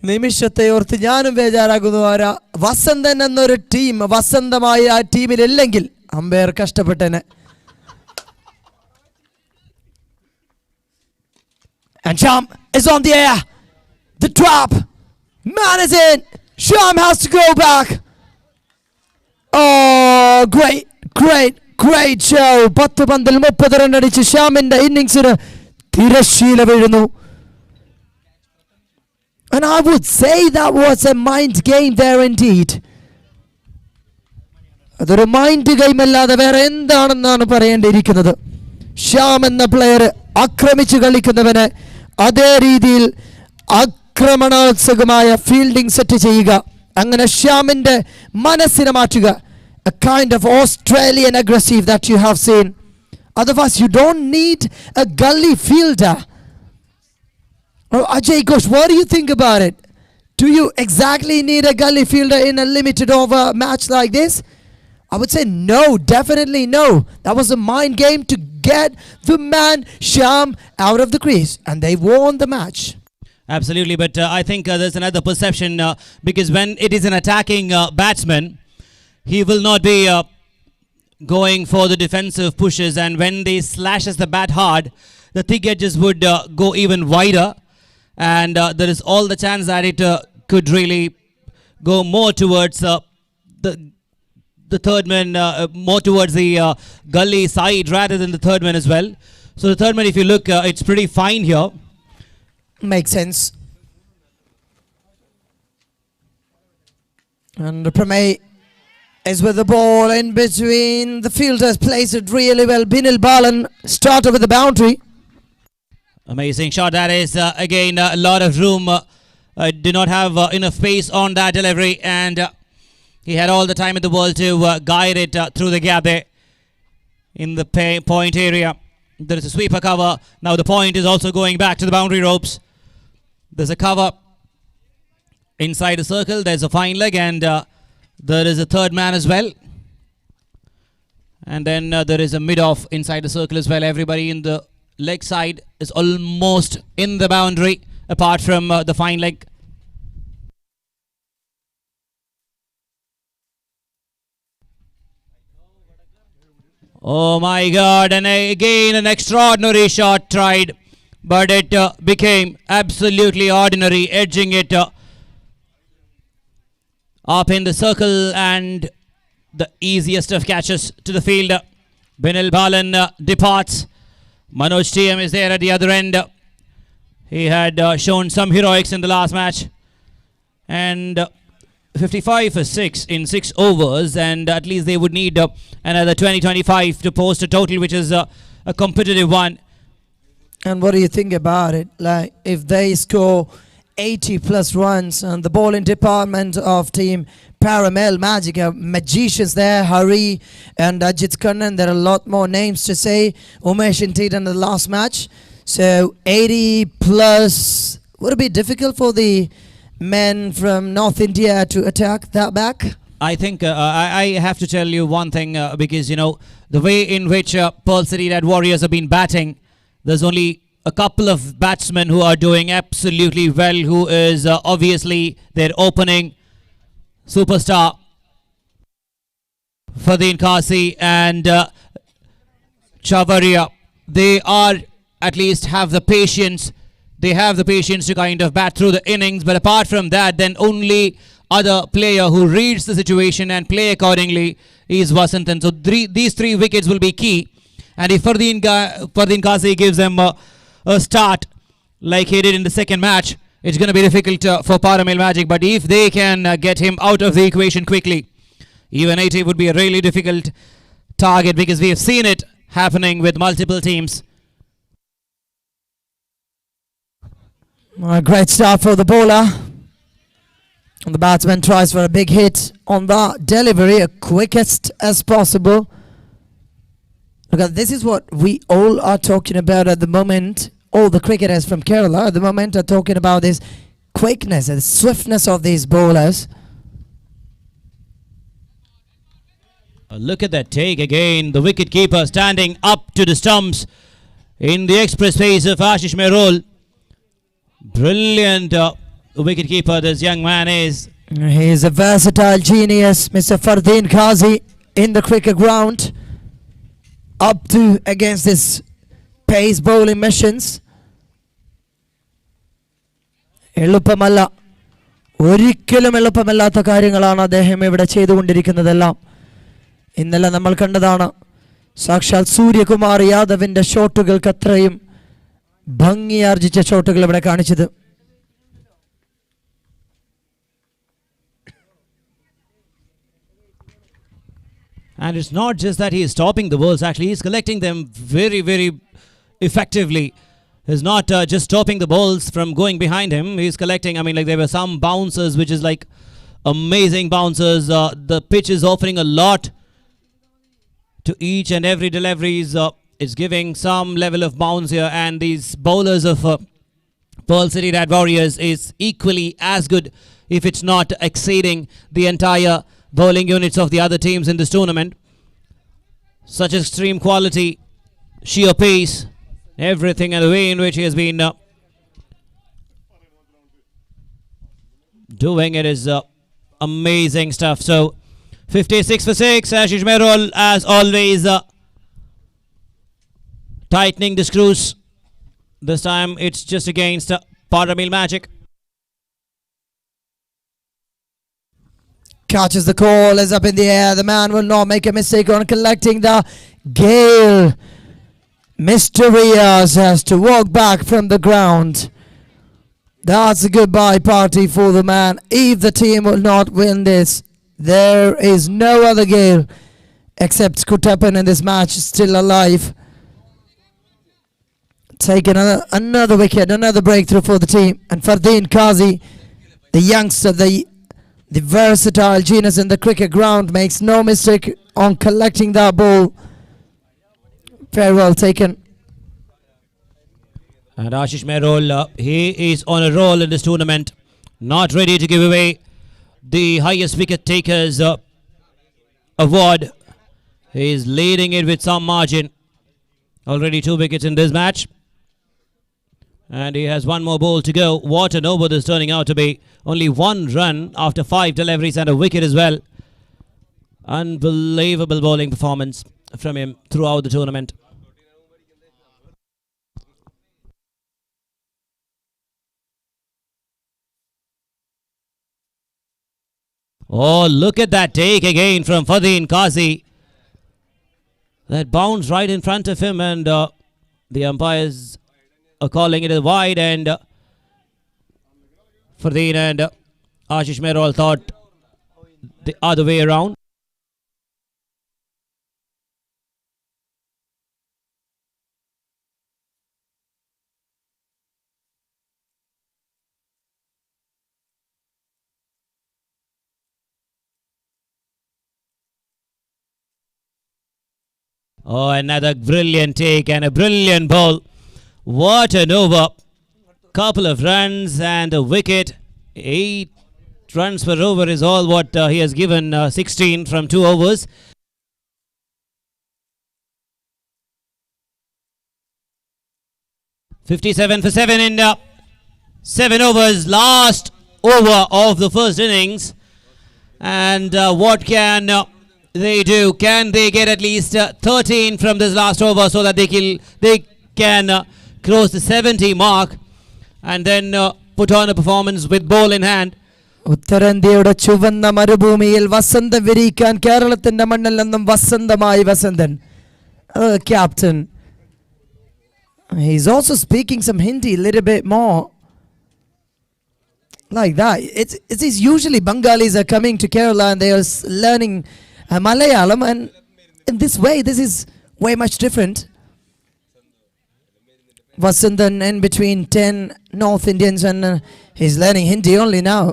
നിമിഷത്തെ ഓർത്ത് ഞാനും ബേജാറാകുന്നു. വസന്തൻ എന്നൊരു ടീം വസന്തമായി ആ ടീമിലില്ലെങ്കിൽ umpire കഷ്ടപ്പെട്ടനെ. And Shyam is on the air. The trap. Man is in. Shyam has to go back. Oh, great show. 10 പന്തിൽ 30 run അടിച്ച് ശ്യാമിന്റെ ഇന്നിംഗ്സിന് തിരശ്ശീല വീഴുന്നു. And I would say that was a mind game there indeed. അതൊരു mind game അല്ലാതെ വേറെ എന്താണെന്നാണ് പറയേണ്ടിയിരിക്കുന്നത്. ശ്യാം എന്ന player ആക്രമിച്ചു കളിക്കുന്നവന് അതേ രീതിയിൽ ആക്രമണോത്സുകമായ ഫീൽഡിംഗ് സെറ്റ് ചെയ്യുക. അങ്ങനെ ശ്യാമിന്റെ മനസ്സിനെ മാറ്റുക. A kind of Australian aggressive that you have seen. Otherwise you don't need a gully fielder. Oh, Ajay Ghosh, what do you think about it? Do you exactly need a gully fielder in a limited over match like this? I would say no, definitely no. That was a mind game to get the man Shyam out of the crease, and they won the match. Absolutely, but I think there's another perception because when it is an attacking batsman, he will not be going for the defensive pushes, and when they slashes the bat hard, the thick edges would go even wider, and there is all the chance that it could really go more towards the third man, more towards the gully side rather than the third man as well. So the third man, if you look, it's pretty fine here. Makes sense. And Pramay is with the ball in between. The fielders plays it really well. Binil Balan started with the boundary. Amazing shot that is. Again, a lot of room. Did not have enough space on that delivery, and he had all the time in the world to guide it through the gap there in the point area. There is a sweeper cover. Now the point is also going back to the boundary ropes. There's a cover inside the circle. There's a fine leg, and there is a third man as well. And then there is a mid-off inside the circle as well. Everybody in the leg side is almost in the boundary, apart from the fine leg. Oh my God, and again an extraordinary shot tried, but it became absolutely ordinary, edging it up in the circle, and the easiest of catches to the fielder. Binil Balan departs. Manoj TM is there at the other end. He had shown some heroics in the last match, and 55 for 6 in 6 overs, and at least they would need another 20-25 to post a total which is a competitive one. And what do you think about it? Like, if they score 80 plus runs. And the bowling department of team Paramil Magic, magicians there, Hari and Ajit Kannan. There are a lot more names to say. Umesh indeed in the last match. So 80 plus, would it be difficult for the men from North India to attack that back? I think I have to tell you one thing because, you know, the way in which Pearl City Red Warriors have been batting, there's only a couple of batsmen who are doing absolutely well, who is obviously their opening superstar, Fadheen Kasi and Chavaria. They are at least have the patience. They have the patience to kind of bat through the innings. But apart from that, then only other player who reads the situation and play accordingly is Vasantan. So these 3 wickets will be key. And if Fardeen Kasi gives them a start like he did in the second match, it's going to be difficult for Paramil Magic. But if they can get him out of the equation quickly, even 80 would be a really difficult target, because we have seen it happening with multiple teams. A great start for the bowler. And the batsman tries for a big hit on the delivery, quickest as possible. Look, this is what we all are talking about at the moment. All the cricketers from Kerala at the moment are talking about this quickness and swiftness of these bowlers. Look at that take again. The wicketkeeper standing up to the stumps in the express pace of Ashish Merol. Brilliant wicketkeeper this young man is. He is a versatile genius, Mr. Fardeen Kazi, in the cricket ground. Up to against his pace bowling missions. എളുപ്പമല്ല, ഒരിക്കലും എളുപ്പമല്ലാത്ത കാര്യങ്ങളാണ് അദ്ദേഹം ഇവിടെ ചെയ്തുകൊണ്ടിരിക്കുന്നതെല്ലാം. ഇന്നലെ നമ്മൾ കണ്ടതാണ് സാക്ഷാൽ സൂര്യകുമാർ യാദവിന്റെ ഷോട്ടുകൾക്ക് അത്രയും ഭംഗിയാർജിച്ച ഷോട്ടുകൾ ഇവിടെ കാണിച്ചത്. And it's not just that he is stopping the balls, actually he's collecting them very, very effectively. He's not just stopping the balls from going behind him. He's collecting, I mean, like there were some bouncers which is like amazing bouncers. The pitch is offering a lot to each and every deliveries. It's giving some level of bounce here, and these bowlers of Pearl City Red Warriors is equally as good, if it's not exceeding the entire bowling units of the other teams in this tournament. Such extreme quality, sheer pace, everything, and the way in which he has been doing it is amazing stuff. So 56 for 6, Ashish Merol as always tightening the screws. This time it's just against Paramil Magic. Catches the call, is up in the air. The man will not make a mistake on collecting the Gale. Mr. Riaz has to walk back from the ground. That's a goodbye party for the man. If the team will not win this, there is no other Gale except Kuttapan in this match still alive. Taking another wicket, another breakthrough for the team. And Fardeen Kazi, the youngster, the versatile genius in the cricket ground, makes no mistake on collecting that ball. Very well taken. And Ashish Merol, he is on a roll in this tournament. Not ready to give away the highest wicket takers award. He is leading it with some margin. Already 2 wickets in this match. And he has 1 more ball to go. What an over this turning out to be. Only 1 run after 5 deliveries and a wicket as well. Unbelievable bowling performance from him throughout the tournament. Oh, look at that take again from Fardeen Kazi. That bounce right in front of him, and the umpires are calling it a wide, and Fardeen and Ashish Merol thought the other way around. Oh, another brilliant take and a brilliant ball. What an over. Couple of runs and a wicket. 8 runs per over is all what he has given. 16 from 2 overs. $57 for 7 in 7 overs. Last over of the first innings. And what can they do? Can they get at least 13 from this last over so that they can close the 70 mark and then put on a performance with ball in hand? ഉത്തരേന്ത്യയുടെ ചുവന്ന മരുഭൂമിയിൽ വസന്തം വിരിക്കാൻ കേരളത്തിന്റെ മണ്ണിൽ നിന്നും വസന്തമായി Vasanthan. Captain. He's also speaking some Hindi a little bit more. Like that. It's usually Bengalis are coming to Kerala and they are learning Malayalam, and in this way, this is way much different. Vasandan in between 10 North Indians, and he's learning Hindi only now.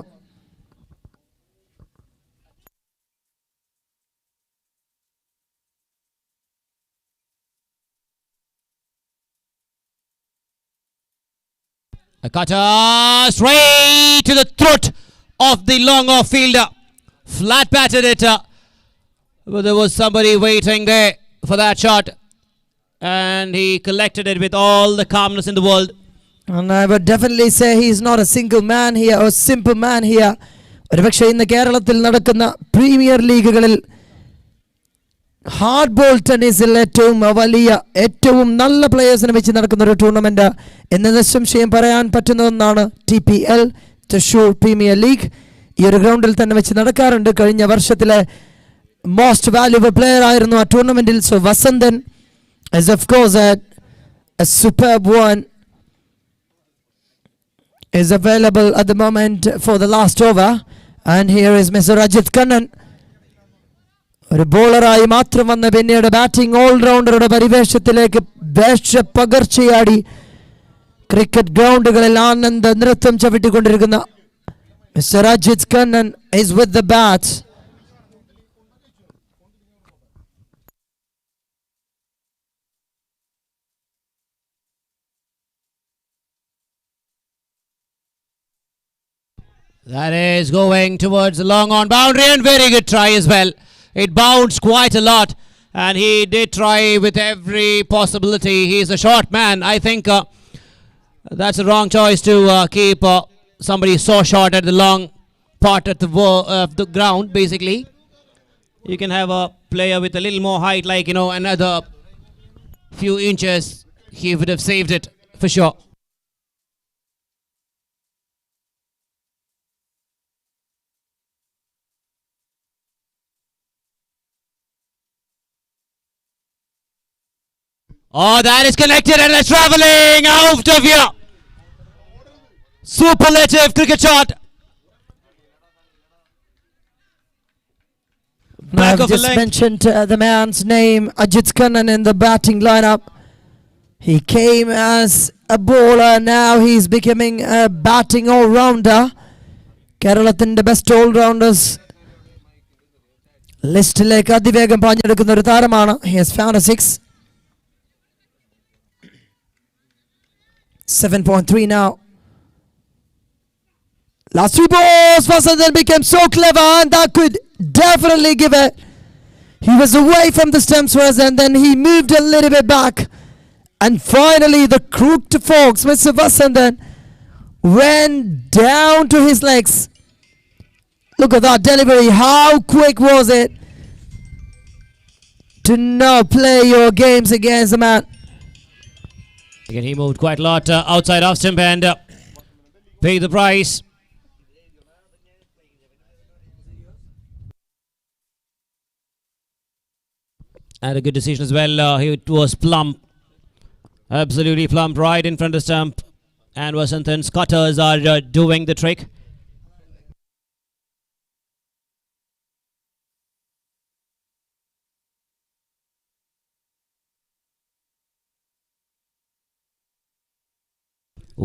A cutter straight to the throat of the long off fielder. Flat batted it. But there was somebody waiting there for that shot. And he collected it with all the calmness in the world. And I would definitely say he's not a single man here or simple man here. ഒരുപക്ഷെ ഇന്ന് കേരളത്തിൽ നടക്കുന്ന premier ലീഗുകളിൽ hard ball ടെന്നീസിൽ ഏറ്റവും നല്ല പ്ലേയേഴ്സിനെ വെച്ച് നടക്കുന്ന ഒരു ടൂർണമെന്റ് എന്ന് നിസ്സംശയം പറയാൻ പറ്റുന്ന ഒന്നാണ് TPL, തൃശൂർ പ്രീമിയർ ലീഗ്. ഈ ഒരു ഗ്രൗണ്ടിൽ തന്നെ വെച്ച് നടക്കാറുണ്ട്. കഴിഞ്ഞ വർഷത്തിലെ മോസ്റ്റ് വാല്യുബിൾ പ്ലെയർ ആയിരുന്നു ആ ടൂർണമെന്റിൽ. So Vasanthan is of course a superb one, is available at the moment for the last over, and here is Mr. Ajit Kannan. ഒരു ബോളറായി മാത്രം വന്ന പിന്നീട് ബാറ്റിംഗ് ഓൾറൗണ്ടറുടെ പരിവേഷത്തിലേക്ക് പകർച്ചയാടി ക്രിക്കറ്റ് ഗ്രൗണ്ടുകളിൽ ആനന്ദ നൃത്തം ചവിട്ടിക്കൊണ്ടിരിക്കുന്ന mister Ajith Kannan is with the bat. That is going towards the long on boundary, and very good try as well. It bounced quite a lot, and he did try with every possibility. He's a short man. I think that's a wrong choice to keep somebody so short at the long part of the ground, basically. You can have a player with a little more height, like, another few inches. He would have saved it for sure. Oh, that is connected and it's travelling out of here. Superlative cricket shot. I've just mentioned the man's name, Ajit Kannan, in the batting lineup. He came as a bowler, now he's becoming a batting all-rounder. Keralathinte best all-rounders ലിസ്റ്റിലേക്ക് അതിവേഗം പാഞ്ഞെടുക്കുന്ന ഒരു താരമാണ്. He has found a 6. 7.3 now. Last 3 balls, Vasandan became so clever, and that could definitely give it. He was away from the stumps first, and then he moved a little bit back. And finally, the crooked fox, Mr. Vasandan, went down to his legs. Look at that delivery. How quick was it to now play your games against the man? Again, he moved quite a lot outside off stump and paid the price. And a good decision as well. It was plump. Absolutely plump right in front of stump. And Vasantan's cutters are doing the trick.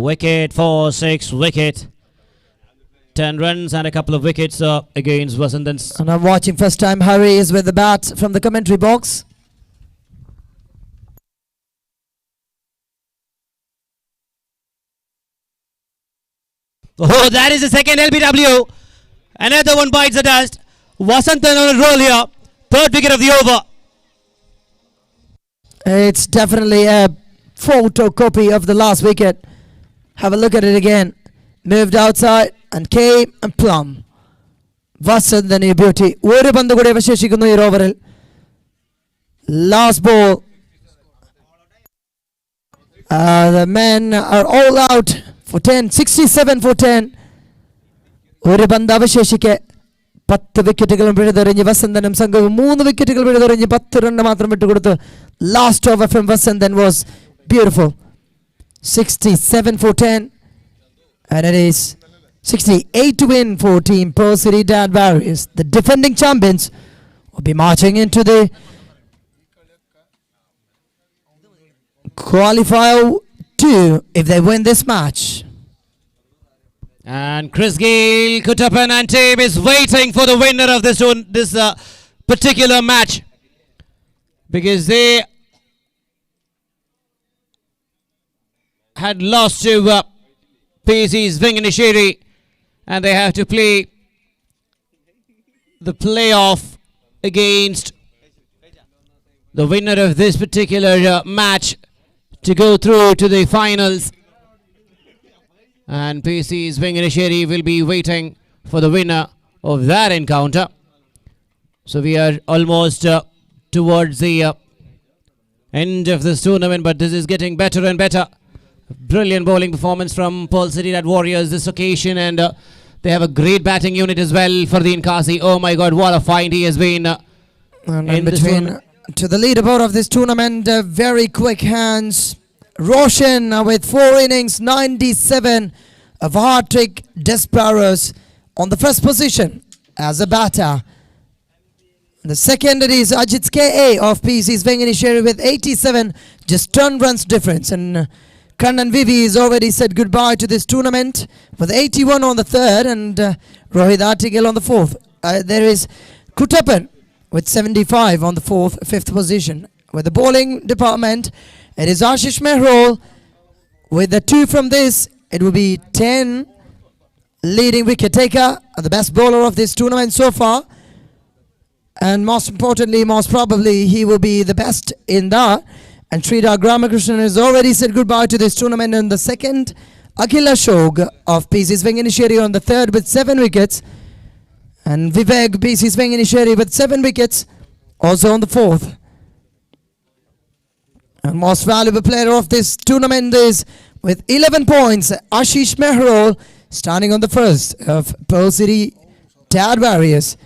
Wicket for 6, wicket. 10 runs and a couple of wickets against Vasantan's. And I'm watching first time Harry is with the bat from the commentary box. Oh, that is the second LBW. Another one bites the dust. Vasantan on a roll here. Third wicket of the over. It's definitely a photocopy of the last wicket. Have a look at it again. Moved outside and came and plumb. Vasantan a beauty. Oru pandu kude avasheshikkunnu ee overil. Last ball. The men are all out for 10. 67 for 10. ഒരു പന്ത് അവശേഷിക്കെ 10 വിക്കറ്റുകളും പിഴുതെറിഞ്ഞ് വസന്തനും സംഘവും 3 വിക്കറ്റുകൾ പിഴുതെറിഞ്ഞ് 10 run മാത്രം വിട്ടുകൊടുത്ത് last over from Vasanthan was beautiful 67 for 10 and it is 68 to win for team Pearl City Dad Warriors. The defending champions will be marching into the qualifier 2 if they win this match. And Chris Gale, Kuttapan and team is waiting for the winner of this particular match, because they had lost to PC's Vinganishiri and they have to play the playoff against the winner of this particular match to go through to the finals. And PC's Vinganishiri will be waiting for the winner of that encounter. So we are almost towards the end of this tournament, but this is getting better and better. Brilliant bowling performance from Pearl City Dad Warriors this occasion, and they have a great batting unit as well for the Nkasi. Oh my God, what a find he has been in between to the leaderboard of this tournament. Very quick hands. Roshan with 4 innings, 97 of hard-trick Desperados on the first position as a batter. The second it is Ajit K.A. of PC's Venganisheri with 87, just 10 runs difference. And Kannan Vivi has already said goodbye to this tournament with 81 on the third and Rohit Artigal on the fourth. There is Kuttapan with 75 on the fifth position. With the bowling department, it is Ashish Mehrol. With the 2 from this, it will be 10 leading wicket taker, the best bowler of this tournament so far. And most importantly, most probably, he will be the best in that. And Sridhar Ramakrishnan has already said goodbye to this tournament in the second. Akhil Ashok of PC's Venganisheri on the third with 7 wickets. And Vivek, PC's Venganisheri with 7 wickets, also on the fourth. And most valuable player of this tournament is with 11 points, Ashish Mehrol, standing on the first of Pearl City Dad Warriors.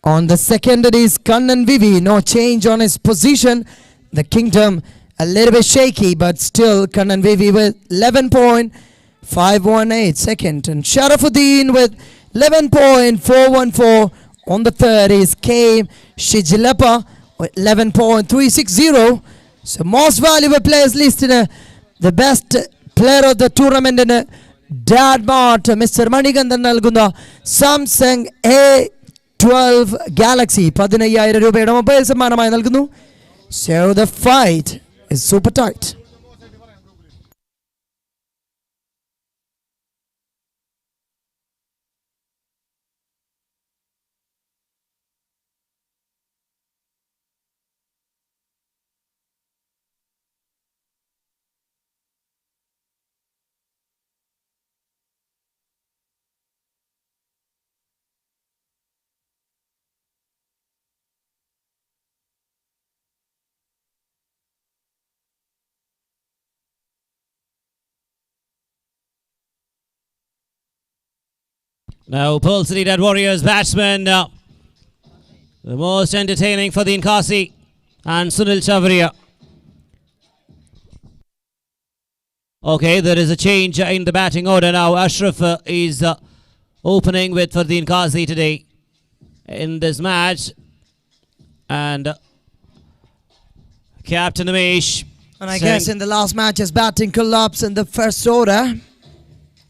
On the second it is Kannan Vivi, no change on his position. The Kingdom a little bit shaky, but still Kannan Vivi with 11.518 second. And Sharafuddin with 11.414 on the third is K. Shijilapa with 11.360. So most valuable players listed, the best player of the tournament in Dad Mart, Mr. Manikandan നൽകുന്ന Samsung A12 Galaxy 15,000 രൂപയുടെ mobile സമ്മാനമായി നൽകുന്നു. So the fight is super tight. Now Pearl City Dad Warriors batsmen, the most entertaining for the Nkasi and Sunil Chavaria. Okay, there is a change in the batting order now. Ashraf is opening with for the Nkasi today in this match. And Captain Amish. And I guess in the last match's batting collapse in the first order,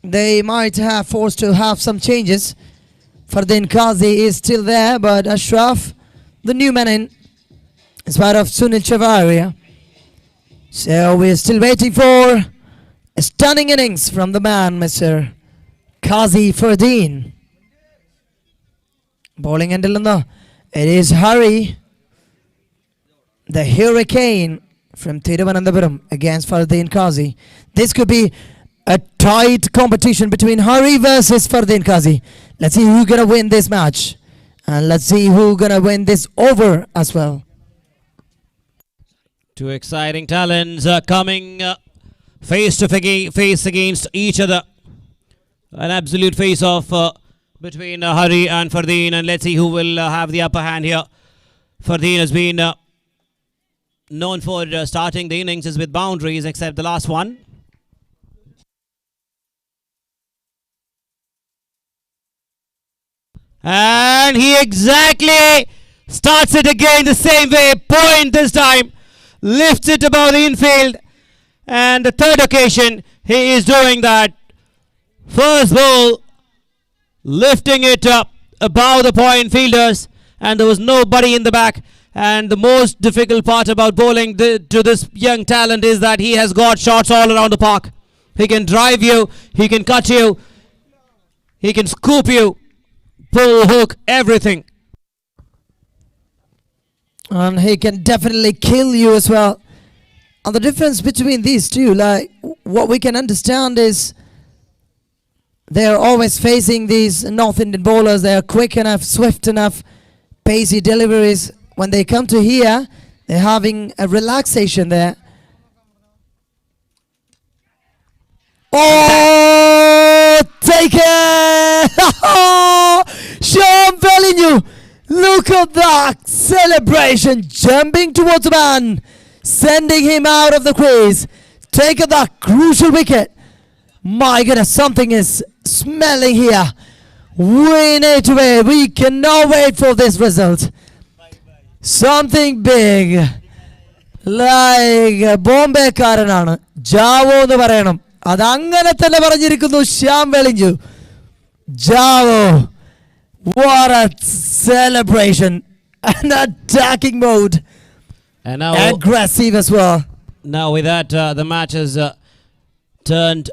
they might have forced to have some changes. Fardin Kazi is still there, but Ashraf, the new man in spite of Sunil Chavaria. So we're still waiting for a stunning innings from the man, Mr. Kazi Fardeen. Bowling end it is Hari, the Hurricane from Thiruvananthapuram against Fardeen Kazi. This could be a tight competition between Hari versus Fardeen Kazi. Let's see who's gonna win this match, and let's see who's gonna win this over as well. Two exciting talents coming face to face against each other. An absolute face-off between Hari and Fardeen, and let's see who will have the upper hand here. Fardeen has been known for starting the innings with boundaries, except the last one. And he exactly starts it again the same way. Point this time. Lifts it above the infield. And the third occasion, he is doing that. First ball, lifting it up above the point fielders. And there was nobody in the back. And the most difficult part about bowling to this young talent is that he has got shots all around the park. He can drive you, he can cut you, he can scoop you, pull, hook, everything. And he can definitely kill you as well. And the difference between these two, like what we can understand is they're always facing these North Indian bowlers. They are quick enough, swift enough, pacey deliveries. When they come to here, they're having a relaxation there. Oh, take it! Sean Bellingham, look at that celebration, jumping towards the man, sending him out of the crease. Take that crucial wicket. My goodness, something is smelling here. Win it away. We cannot wait for this result. Something big. Like Bombay Karanana. Javo the Varanam. Adangana Televarajirikudu Sham Velinju. Javo. What a celebration. An attacking mode. And now aggressive as well. Now with that, the match has turned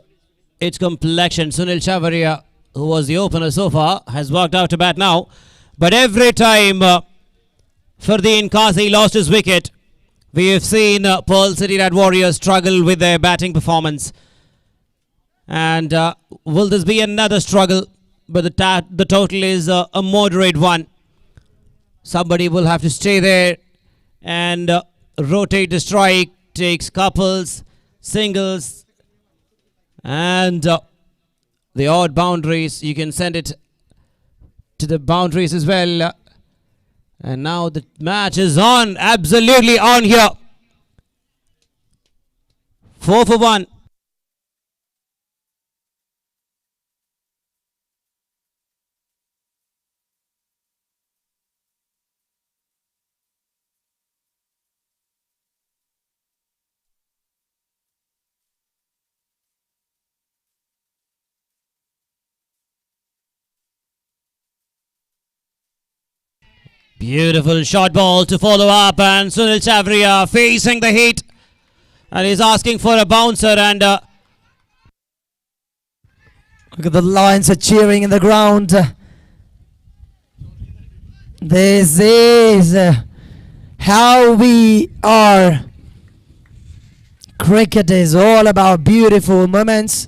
its complexion. Sunil Chavaria, who was the opener so far, has walked out to bat now. But every time Fardeen Kazi lost his wicket, we have seen Pearl City Red Warriors struggle with their batting performance. And will this be another struggle? But the total is a moderate one. Somebody will have to stay there and rotate the strike, takes couples, singles, and the odd boundaries. You can send it to the boundaries as well. And now the match is on, absolutely on here. 4 for 1. Beautiful shot ball to follow up, and Sunil Chavaria facing the heat, and he's asking for a bouncer. And look at the Lions are cheering in the ground. This is how we are. Cricket is all about beautiful moments.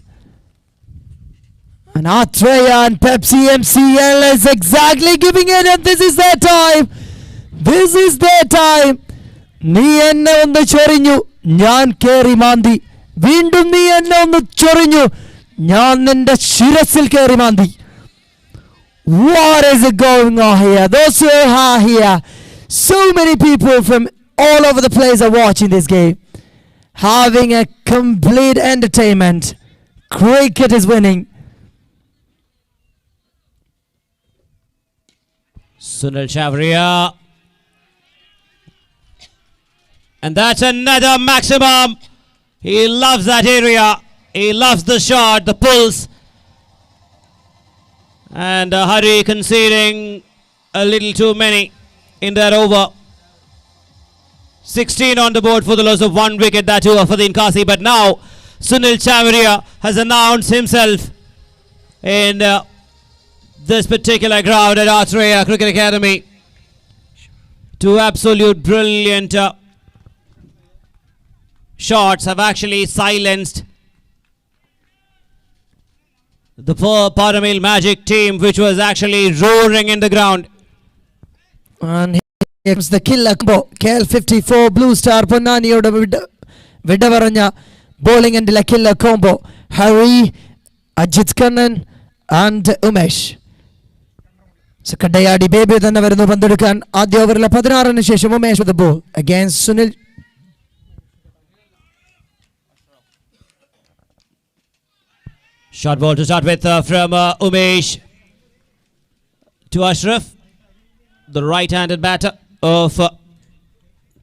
And Atreya and Pepsi MCL is exactly giving it, and this is their time. This is their time. Nee enne onnu chorinju, njan keri mandi. Veendum nee enne onnu chorinju, njan ninte shirasil keri mandi. What is it going on here? Those who are here, so many people from all over the place are watching this game, having a complete entertainment. Cricket is winning. Sunil Chavaria. And that's another maximum. He loves that area. He loves the shot, the pulse. And Hari conceding a little too many in that over. 16 on the board for the loss of 1 wicket, that too for the Inkasi. But now Sunil Chavaria has announced himself in this particular ground at Arthrea Cricket Academy. Two absolute brilliant shots have actually silenced the poor Paramil Magic team, which was actually roaring in the ground. And here comes the killer combo. KL54 Blue Star Ponnaniyoda Vidavaranya bowling and the killer combo. Hari, Ajit Kannan and Umesh. So Kadayadi baby then never no Bandukan. Adi over La Padra and Shesham Umesh with the ball against Sunil. Short ball to start with from Umesh to Ashraf, the right-handed batter of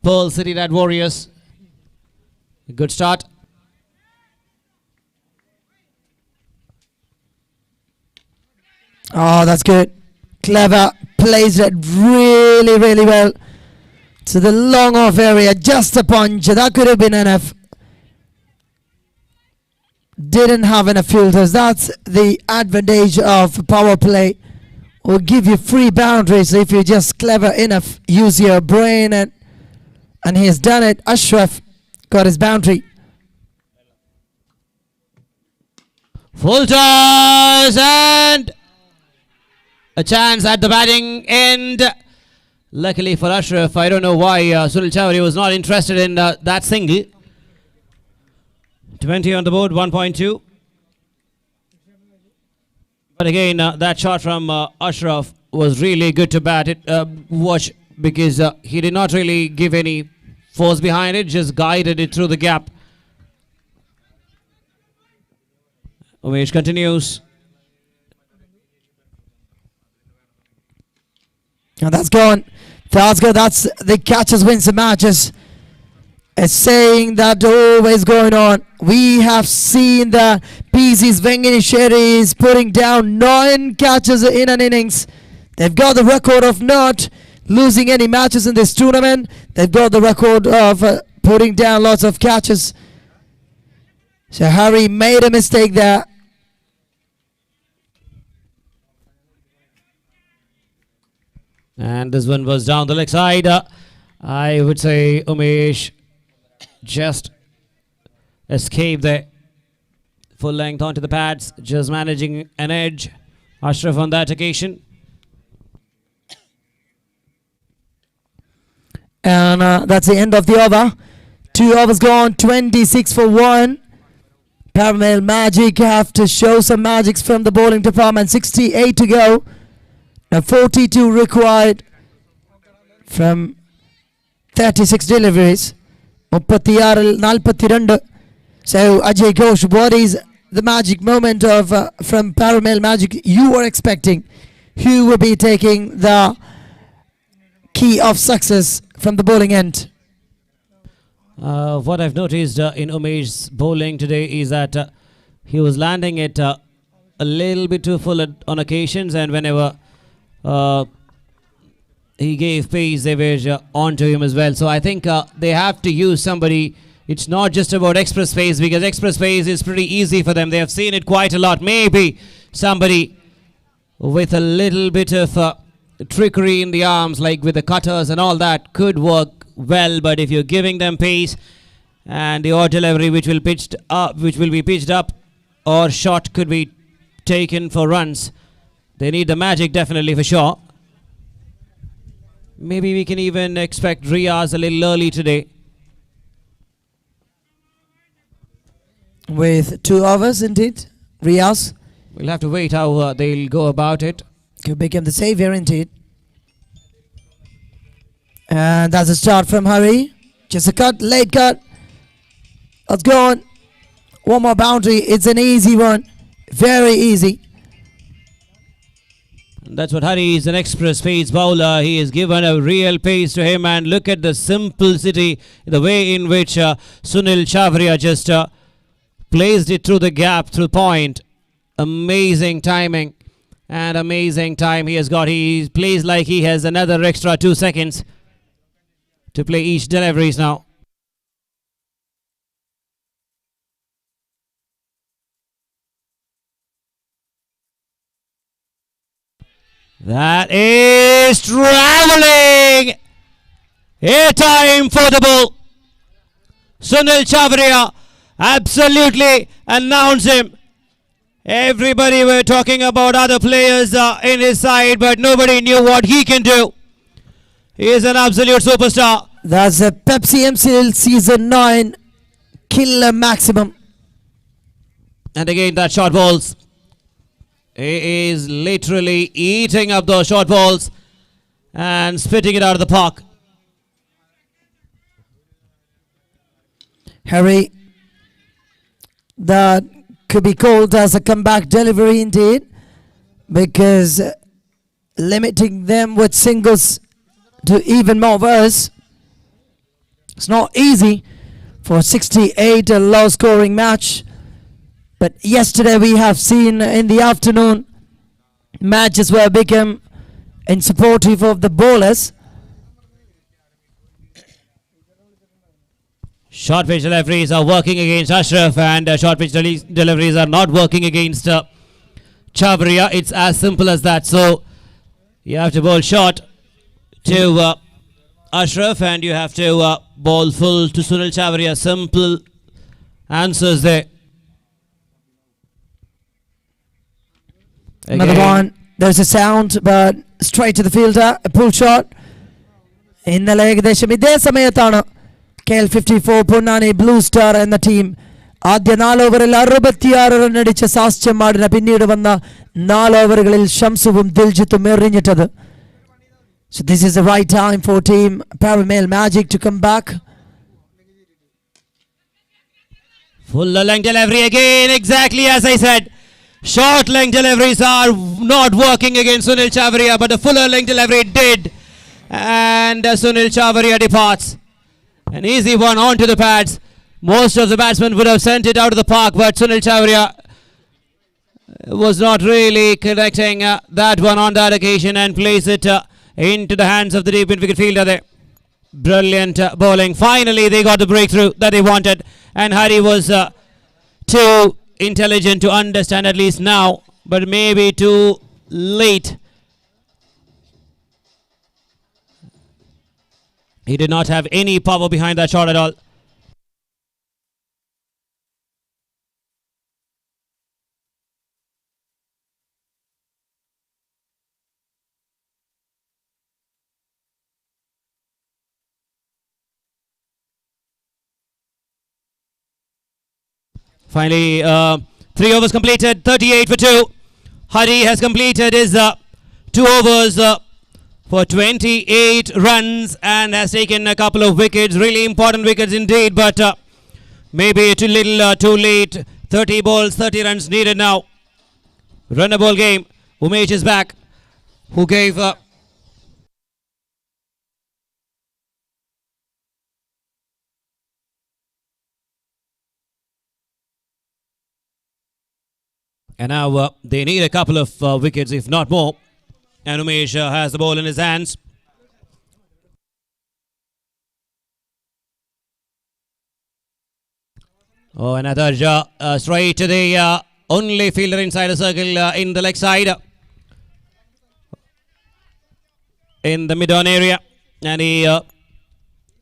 Pearl City Red Warriors. A good start. Oh, that's good. Clever. Plays it really, really well to the long off area. Just a punch. That could have been enough. Didn't have enough fielders. That's the advantage of power play. Will give you free boundaries if you're just clever enough. Use your brain, and he's done it. Ashraf got his boundary. Full toss and a chance at the batting end. Luckily for Ashraf, I don't know why Sunil Chowdhury was not interested in that single. 20 on the board, 1.2. But again, that shot from Ashraf was really good to bat it. Watch, because he did not really give any force behind it, just guided it through the gap. Umesh continues. And that's gone. That's good. That's the catches wins the matches. A saying that always going on. We have seen that PC's Venganeshwari is putting down 9 catches in an innings. They've got the record of not losing any matches in this tournament. They've got the record of putting down lots of catches. So Harry made a mistake there. And this one was down the leg side. I would say Umesh just escaped there. Full length onto the pads, just managing an edge. Ashraf on that occasion. And that's the end of the over. 2 overs gone, 26 for 1. Paramil Magic have to show some magics from the bowling department. 68 to go. Now 42 required from 36 deliveries. 36-42. So Ajay Ghosh, what is the magic moment of from Paramel Magic you were expecting? Who will be taking the key of success from the bowling end? What I've noticed in Umesh's bowling today is that he was landing it a little bit too full on occasions, and whenever he gave pace, they were onto him as well. So I think they have to use somebody. It's not just about express pace, because express pace is pretty easy for them. They have seen it quite a lot. Maybe somebody with a little bit of trickery in the arms, like with the cutters and all that, could work well. But if you're giving them pace and the odd delivery which will be pitched up or shot could be taken for runs, they need the magic definitely for sure. Maybe we can even expect Riyaz a little early today. With 2 overs indeed, Riyaz. We'll have to wait how they'll go about it. Could become the savior indeed. And that's a start from Hari. Just a cut, late cut. That's gone. One more boundary. It's an easy one. Very easy. And that's what Hari is, an express pace bowler. He has given a real pace to him, and look at the simplicity, the way in which Sunil Chowdhury just placed it through the gap, through point. Amazing timing and amazing time he has got. He plays like he has another extra 2 seconds to play each deliveries now. That is traveling. Airtime for the ball. Sunil Chavaria absolutely announced him. Everybody were talking about other players in his side, but nobody knew what he can do. He is an absolute superstar. That's a Pepsi MCL Season 9 killer maximum. And again, that short balls. He is literally eating up those short balls and spitting it out of the park. Harry, that could be called as a comeback delivery indeed, because limiting them with singles to even more worse. It's not easy for 68, a low scoring match. But yesterday we have seen in the afternoon matches were become insupportive of the bowlers. Short pitch deliveries are working against Ashraf, and short pitch deliveries are not working against Chavaria. It's as simple as that. So you have to bowl short to Ashraf, and you have to bowl full to Sunil Chavaria. Simple answers there. Another one. There's a sound, but straight to the fielder. A pull shot. ഇന്നലെ ഏകദേശം ഇതേ സമയത്താണ് KL54 Ponnani blue star എന്ന team ആദ്യ 4 ഓവറിൽ 66 run അടിച്ച സാസ്ചമ്മാടിനെ പിന്നീട് വന്ന 4 ഓവറുകളിൽ ഷംസുവും ദിൽജിത്തും എറിഞ്ഞിട്ടത്. So this is the right time for team Paramil Magic to come back. Full length delivery again, exactly as I said. Short length deliveries are not working against Sunil Chavaria, but the fuller length delivery did. And Sunil Chavaria departs. An easy one onto the pads. Most of the batsmen would have sent it out of the park, but Sunil Chavaria was not really connecting that one on that occasion and placed it into the hands of the deep in wicket fielder there. Brilliant bowling. Finally, they got the breakthrough that they wanted, and Hari was too intelligent to understand, at least now, but maybe too late. He did not have any power behind that shot at all. Finally, 3 overs completed, 38 for 2. Hari has completed his 2 overs for 28 runs and has taken a couple of wickets, really important wickets indeed, but maybe too little, too late. 30 balls, 30 runs needed now. Runnable game. Umesh is back, who gave and now they need a couple of wickets, if not more. And Umesh has the ball in his hands. Oh, another straight to the only fielder inside the circle in the leg side. In the mid-on area. And he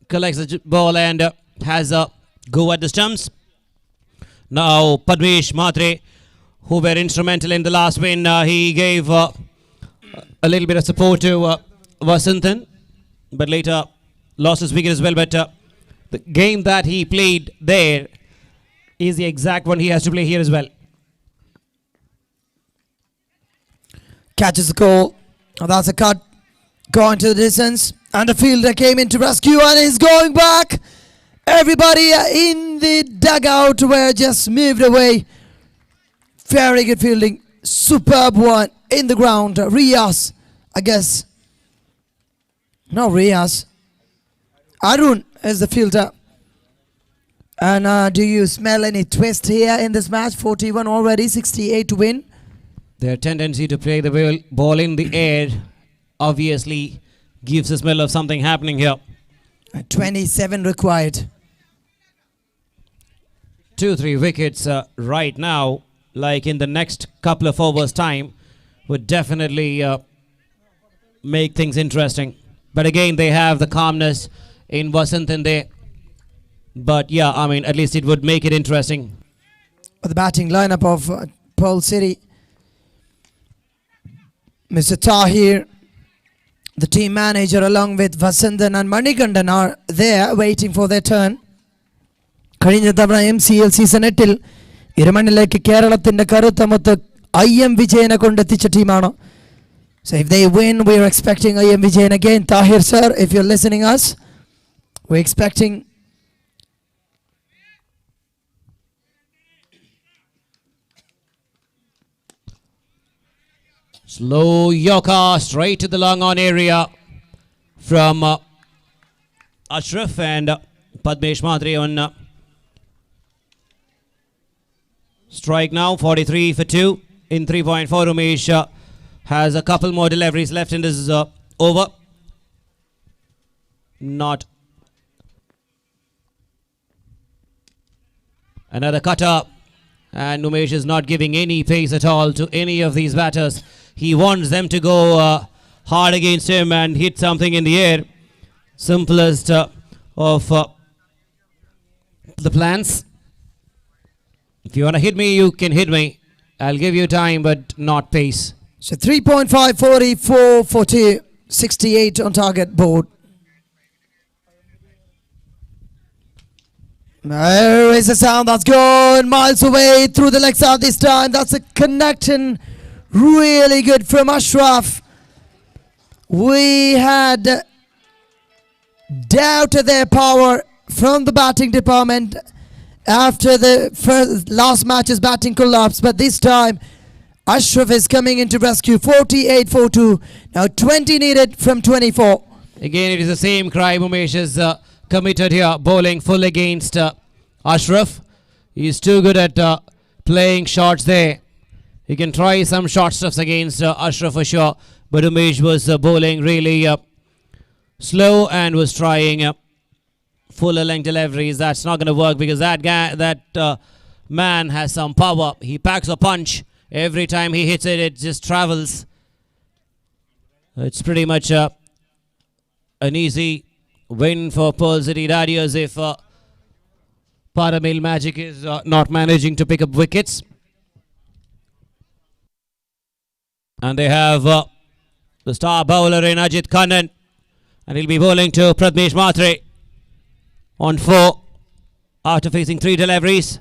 collects the ball and has a go at the stumps. Now Padmesh Mhatre, who were instrumental in the last win, he gave a little bit of support to Vasantan, but later lost his wicket as well. But the game that he played there is the exact one he has to play here as well. Catches the goal. Oh, that's a cut. Going to the distance. And the fielder came in to rescue and is going back. Everybody in the dugout were just moved away. Very good fielding. Superb one in the ground. Riaz, I guess. No, Riaz. Arun is the fielder. And do you smell any twist here in this match? 41 already, 68 to win. Their tendency to play the ball in the air obviously gives a smell of something happening here. 27 required. 2-3 wickets right now, like in the next couple of overs time, would definitely make things interesting. But again, they have the calmness in Vasanth there. But yeah, I mean, at least it would make it interesting. The batting lineup of Pearl City. Mr. Tahir, the team manager, along with Vasandan and Manikandan are there waiting for their turn. കഴിഞ്ഞ തവണ MCL season 8-ൽ ഇരമണ്ണിലേക്ക് കേരളത്തിന്റെ കരുത്തമൊത്ത് IM വിജയനെ കൊണ്ടെത്തിച്ച ടീമാണ്. So if they win, we are expecting IM Vijayan again. Tahir sir, if you're listening us, we're expecting slow Yorker straight to the long on area from Ashraf and Padmesh Madri on strike now. 43 for 2 in 3.4. Umesh has a couple more deliveries left in this over. Not another cutter, and Umesh is not giving any pace at all to any of these batters. He wants them to go hard against him and hit something in the air. Simplest of the plans. If you want to hit me, you can hit me. I'll give you time, but not pace. so 3.5, 44, 40, 68 on target board. There is a sound that's gone miles away through the legs out this time. That's a connection. Really good from Ashraf. We had doubted their power from the batting department after the last match's batting collapse, but this time Ashraf is coming into rescue. 48 for 2. Now 20 needed from 24. Again, it is the same cry. Umesh is committed here, bowling full against Ashraf. He's too good at playing shots there. He can try some short stuffs against Ashraf for sure, but Umesh was bowling really slow and was trying fuller length deliveries. That's not going to work because that man has some power. He packs a punch. Every time he hits it, it just travels. It's pretty much an easy win for Pearl City Dadiers if Paramil Magic is not managing to pick up wickets. And they have the star bowler in Ajit Kannan, and he'll be bowling to Pradmesh Matre on 4 after facing 3 deliveries.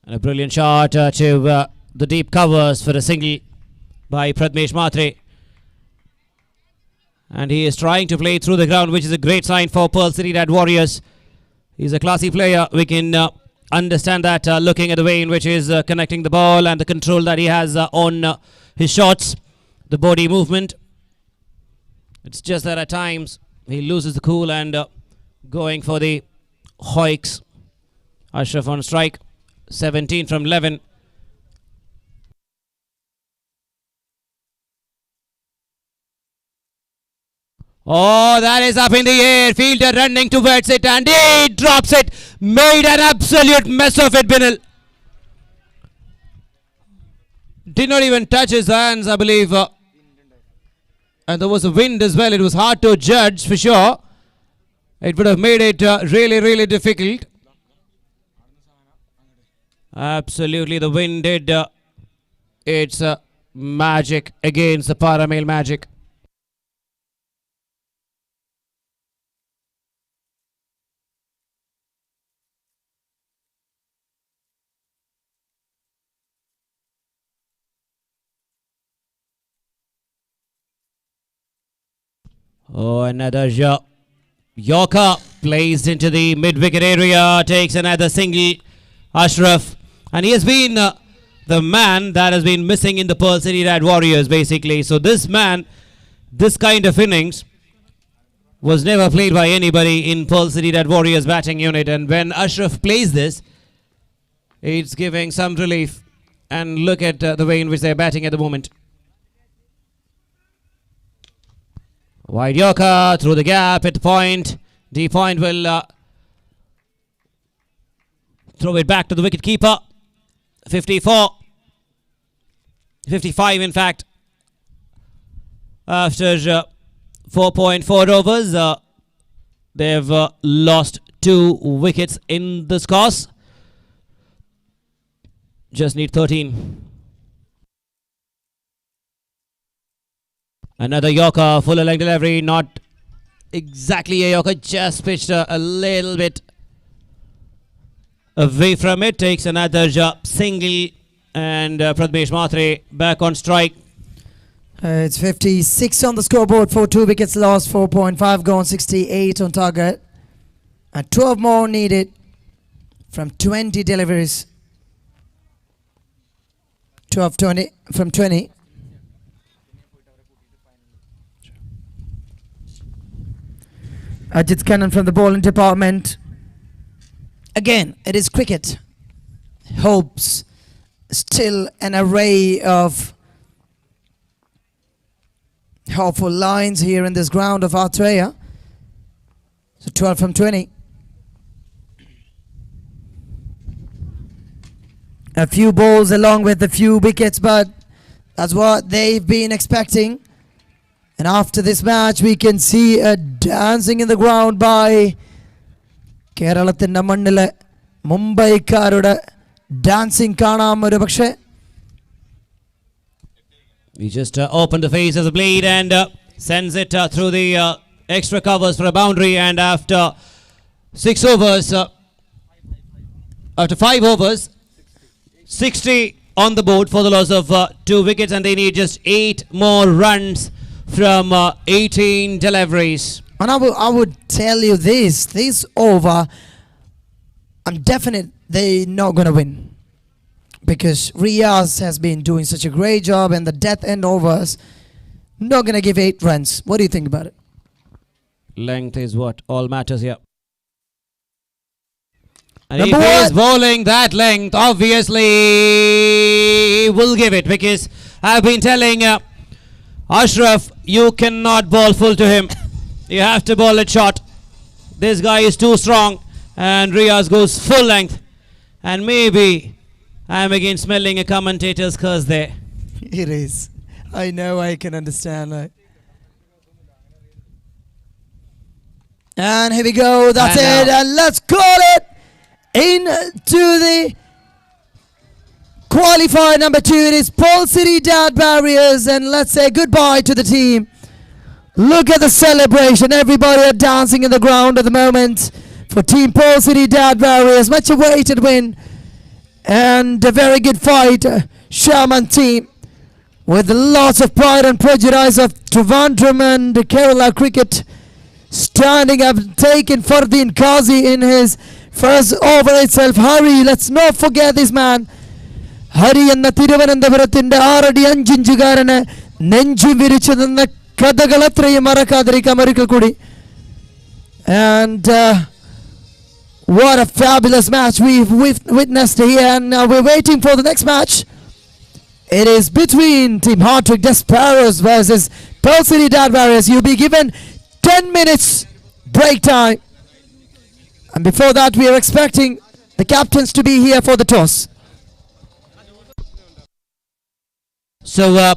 And a brilliant shot to the deep covers for a single by Pradmesh Matre. And he is trying to play through the ground, which is a great sign for Pearl City Dad Warriors. He's a classy player. We can understand that looking at the way in which he is connecting the ball and the control that he has on his shots, the body movement. It's just that at times he loses the cool and going for the hoiks. Ashraf on strike. 17 from 11. Oh, that is up in the air. Fielder running towards it and he drops it. Made an absolute mess of it, Binal. Did not even touch his hands, I believe. And there was a wind as well. It was hard to judge for sure. It would have made it really, really difficult. Absolutely, the wind did its magic against the Paramil Magic. Oh, another Yorker placed into the mid-wicket area, takes another single. Ashraf, and he has been the man that has been missing in the Pearl City Dad Warriors basically. So this man, this kind of innings was never played by anybody in Pearl City Dad Warriors batting unit, and when Ashraf plays this, it's giving some relief. And look at the way in which they're batting at the moment. Wide Yorker through the gap at the point. D Point will throw it back to the wicket keeper. 54. 55 in fact. After 4.4 overs, they've lost 2 wickets in this course. Just need 13. Another Yorker, fuller leg delivery, not exactly a Yorker, just pitched a little bit away from it. Takes another single, and Pradmesh Mhatre back on strike. It's 56 on the scoreboard for 2 wickets lost, 4.5 gone, 68 on target. And 12 more needed from 20 deliveries. 20 from 20. Ajit Kannan from the bowling department. Again, it is cricket. Hopes still an array of hopeful lines here in this ground of Australia. So 12 from 20. A few balls along with a few wickets, but that's what they've been expecting. And after this match, we can see a dancing in the ground by Keralathinte mannile Mumbaikarude dancing കാണാം ഒരു പക്ഷേ. We just open the face of the blade and sends it through the extra covers for a boundary. And after 6 overs, after 5 overs, 60 on the board for the loss of 2 wickets, and they need just 8 more runs from 18 deliveries. And I would tell you this over, I'm definite they're not going to win. Because Riaz has been doing such a great job, and the death end overs, not going to give 8 runs. What do you think about it? Length is what all matters here. And Number if he is one. bowling that length, obviously will give it, because I've been telling Ashraf, you cannot bowl full to him. You have to bowl it short. This guy is too strong, and Riaz goes full length. And maybe I'm again smelling a commentator's curse there. It is. I know, I can understand. And here we go. That's And it. And let's call it into the qualifier number 2. It is Paul City Dad Barriers. And let's say goodbye to the team. Look at the celebration. Everybody are dancing in the ground at the moment for Team Paul City Dad Barriers. Much awaited win. And a very good fight. Sharman team with lots of pride and prejudice of Trivandrum and Kerala cricket standing up, taking Fardeen Qazi in his first over itself. Hari, let's not forget this man. Hari എന്ന തിരുവനന്തപുരത്തിന്റെ 6 അടി 5 ഇഞ്ചുകാരന് നെഞ്ചു വിരിച്ചു നിന്ന കഥകൾ അത്രയും മറക്കാതിരിക്കാം ഒരിക്കൽ കൂടി. And what a fabulous match we've witnessed here, and we're waiting for the next match. It is between Team Hartrick Desperados versus Pearl City Dad Barriers. You'll be given 10 minutes break time. And before that, we are expecting the captains to be here for the toss. So,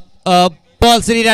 Paul City